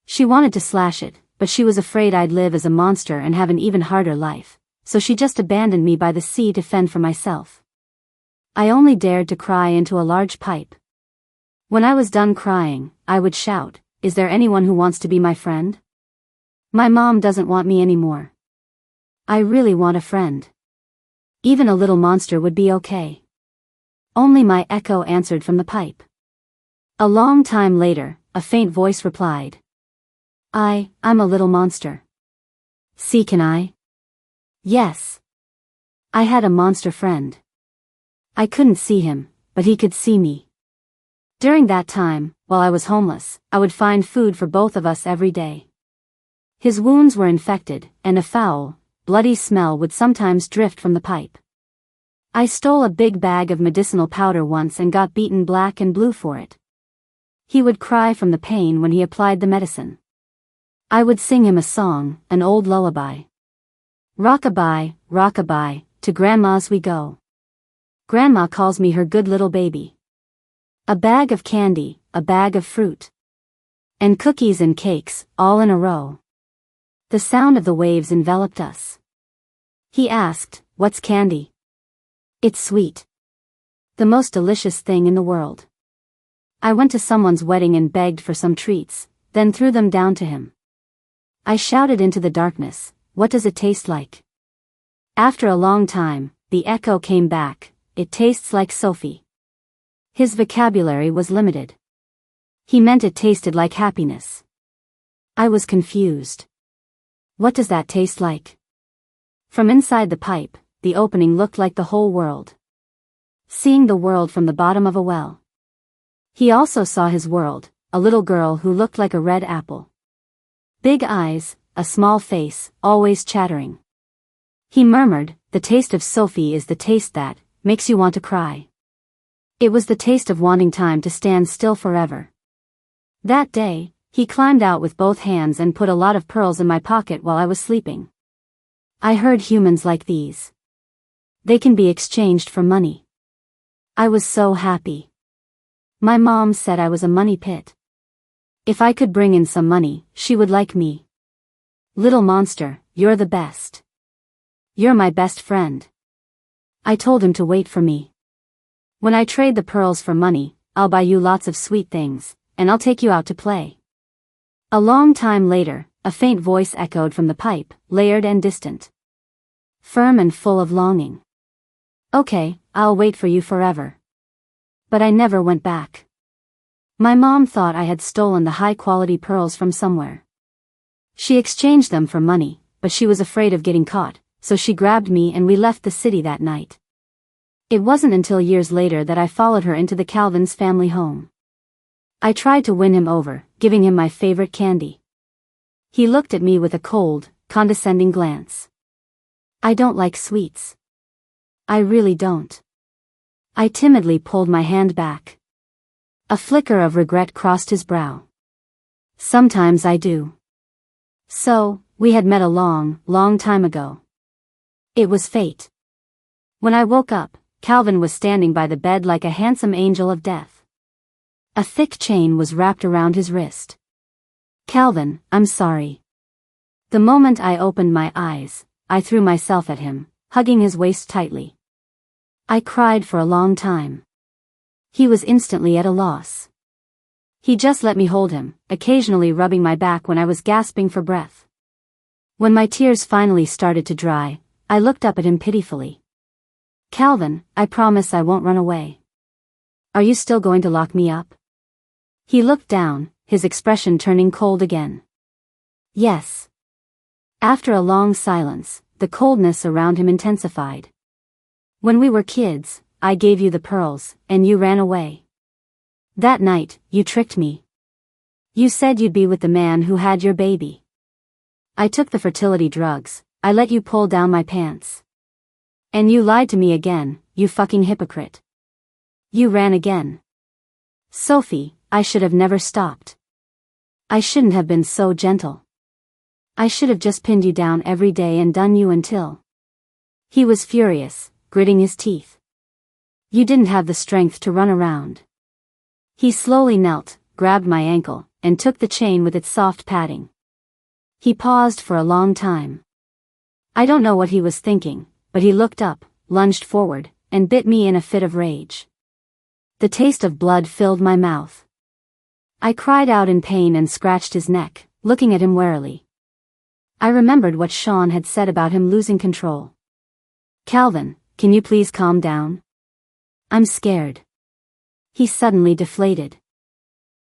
She wanted to slash it, but she was afraid I'd live as a monster and have an even harder life, so she just abandoned me by the sea to fend for myself. I only dared to cry into a large pipe. When I was done crying, I would shout, "Is there anyone who wants to be my friend? My mom doesn't want me anymore. I really want a friend. Even a little monster would be okay." Only my echo answered from the pipe. A long time later, a faint voice replied. I'm a little monster. See, can I? Yes. I had a monster friend. I couldn't see him, but he could see me. During that time, while I was homeless, I would find food for both of us every day. His wounds were infected, and a foul, bloody smell would sometimes drift from the pipe. I stole a big bag of medicinal powder once and got beaten black and blue for it. He would cry from the pain when he applied the medicine. I would sing him a song, an old lullaby. Rock-a-bye, rock-a-bye, to Grandma's we go. Grandma calls me her good little baby. A bag of candy, a bag of fruit. And cookies and cakes, all in a row. The sound of the waves enveloped us. He asked, "What's candy?" "It's sweet. The most delicious thing in the world." I went to someone's wedding and begged for some treats, then threw them down to him. I shouted into the darkness, "What does it taste like?" After a long time, the echo came back, "It tastes like Sophie." His vocabulary was limited. He meant it tasted like happiness. I was confused. What does that taste like? From inside the pipe, the opening looked like the whole world. Seeing the world from the bottom of a well. He also saw his world, a little girl who looked like a red apple. Big eyes, a small face, always chattering. He murmured, "The taste of Sophie is the taste that makes you want to cry." It was the taste of wanting time to stand still forever. That day, he climbed out with both hands and put a lot of pearls in my pocket while I was sleeping. I heard humans like these. They can be exchanged for money. I was so happy. My mom said I was a money pit. If I could bring in some money, she would like me. "Little monster, you're the best. You're my best friend." I told him to wait for me. "When I trade the pearls for money, I'll buy you lots of sweet things, and I'll take you out to play." A long time later, a faint voice echoed from the pipe, layered and distant. Firm and full of longing. "Okay, I'll wait for you forever." But I never went back. My mom thought I had stolen the high-quality pearls from somewhere. She exchanged them for money, but she was afraid of getting caught, so she grabbed me and we left the city that night. It wasn't until years later that I followed her into the Calvin's family home. I tried to win him over, giving him my favorite candy. He looked at me with a cold, condescending glance. "I don't like sweets. I really don't." I timidly pulled my hand back. A flicker of regret crossed his brow. "Sometimes I do." So, we had met a long, long time ago. It was fate. When I woke up, Calvin was standing by the bed like a handsome angel of death. A thick chain was wrapped around his wrist. "Calvin, I'm sorry." The moment I opened my eyes, I threw myself at him, hugging his waist tightly. I cried for a long time. He was instantly at a loss. He just let me hold him, occasionally rubbing my back when I was gasping for breath. When my tears finally started to dry, I looked up at him pitifully. "Calvin, I promise I won't run away. Are you still going to lock me up?" He looked down, his expression turning cold again. "Yes." After a long silence, the coldness around him intensified. "When we were kids, I gave you the pearls, and you ran away. That night, you tricked me. You said you'd be with the man who had your baby. I took the fertility drugs, I let you pull down my pants. And you lied to me again, you fucking hypocrite. You ran again. Sophie, I should have never stopped. I shouldn't have been so gentle. I should have just pinned you down every day and done you until." He was furious, gritting his teeth. "You didn't have the strength to run around." He slowly knelt, grabbed my ankle, and took the chain with its soft padding. He paused for a long time. I don't know what he was thinking, but he looked up, lunged forward, and bit me in a fit of rage. The taste of blood filled my mouth. I cried out in pain and scratched his neck, looking at him warily. I remembered what Shawn had said about him losing control. "Calvin, can you please calm down? I'm scared." He suddenly deflated.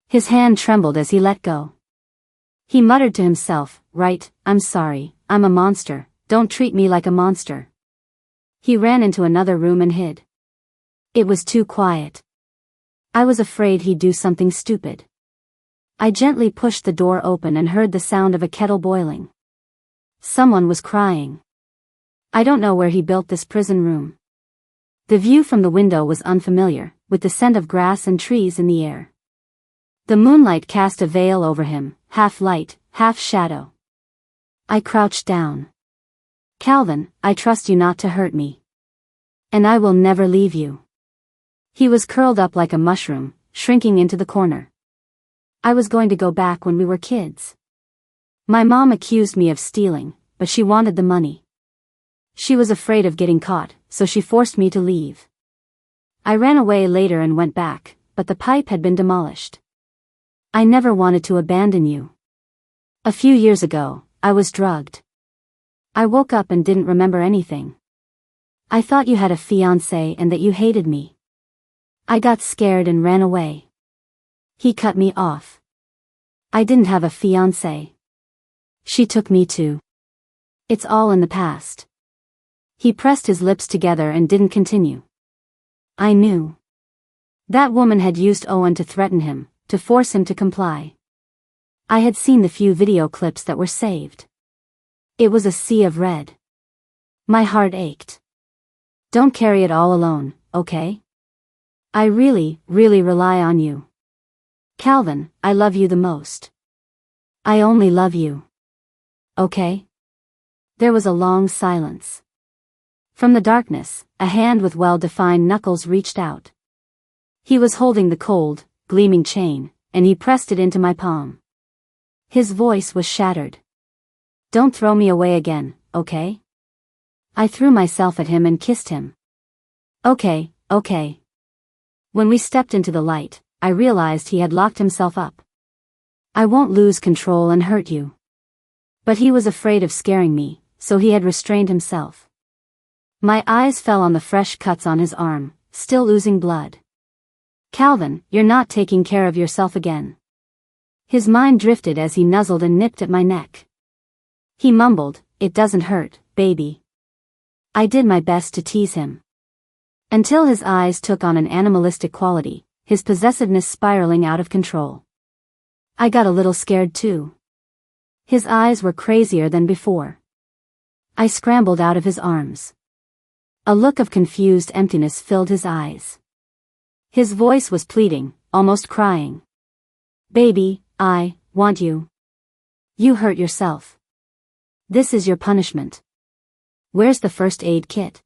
His hand trembled as he let go. He muttered to himself, "Right, I'm sorry, I'm a monster, don't treat me like a monster." He ran into another room and hid. It was too quiet. I was afraid he'd do something stupid. I gently pushed the door open and heard the sound of a kettle boiling. Someone was crying. I don't know where he built this prison room. The view from the window was unfamiliar, with the scent of grass and trees in the air. The moonlight cast a veil over him, half light, half shadow. I crouched down. "Calvin, I trust you not to hurt me. And I will never leave you." He was curled up like a mushroom, shrinking into the corner. I was going to go back when we were kids. My mom accused me of stealing, but she wanted the money. She was afraid of getting caught, so she forced me to leave. I ran away later and went back, but the pipe had been demolished. I never wanted to abandon you. A few years ago, I was drugged. I woke up and didn't remember anything. I thought you had a fiancé and that you hated me. I got scared and ran away. He cut me off. I didn't have a fiancé. She took me too. It's all in the past. He pressed his lips together and didn't continue. I knew. That woman had used Owen to threaten him, to force him to comply. I had seen the few video clips that were saved. It was a sea of red. My heart ached. Don't carry it all alone, okay? I really, really rely on you. Calvin, I love you the most. I only love you. Okay? There was a long silence. From the darkness, a hand with well-defined knuckles reached out. He was holding the cold, gleaming chain, and he pressed it into my palm. His voice was shattered. Don't throw me away again, okay? I threw myself at him and kissed him. Okay, okay. When we stepped into the light, I realized he had locked himself up. I won't lose control and hurt you. But he was afraid of scaring me, so he had restrained himself. My eyes fell on the fresh cuts on his arm, still oozing blood. Calvin, you're not taking care of yourself again. His mind drifted as he nuzzled and nipped at my neck. He mumbled, it doesn't hurt, baby. I did my best to tease him. Until his eyes took on an animalistic quality, his possessiveness spiraling out of control. I got a little scared too. His eyes were crazier than before. I scrambled out of his arms. A look of confused emptiness filled his eyes. His voice was pleading, almost crying. Baby, I want you. You hurt yourself. This is your punishment. Where's the first aid kit?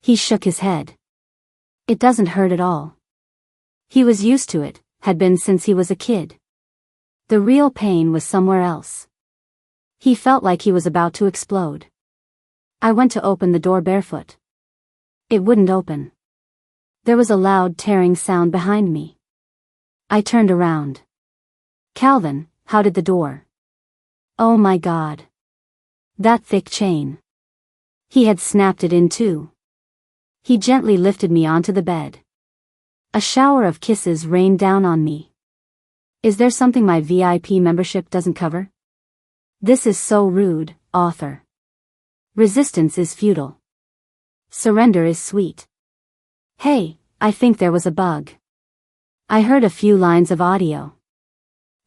He shook his head. It doesn't hurt at all. He was used to it, had been since he was a kid. The real pain was somewhere else. He felt like he was about to explode. I went to open the door barefoot. It wouldn't open. There was a loud tearing sound behind me. I turned around. Calvin, how did the door? Oh my God. That thick chain. He had snapped it in two. He gently lifted me onto the bed. A shower of kisses rained down on me. Is there something my VIP membership doesn't cover? This is so rude, author. Resistance is futile. Surrender is sweet. Hey, I think there was a bug. I heard a few lines of audio.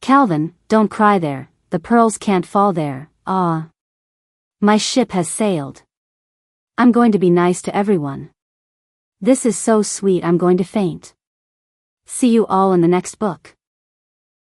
Calvin, don't cry there, the pearls can't fall there, ah. My ship has sailed. I'm going to be nice to everyone. This is so sweet I'm going to faint. See you all in the next book.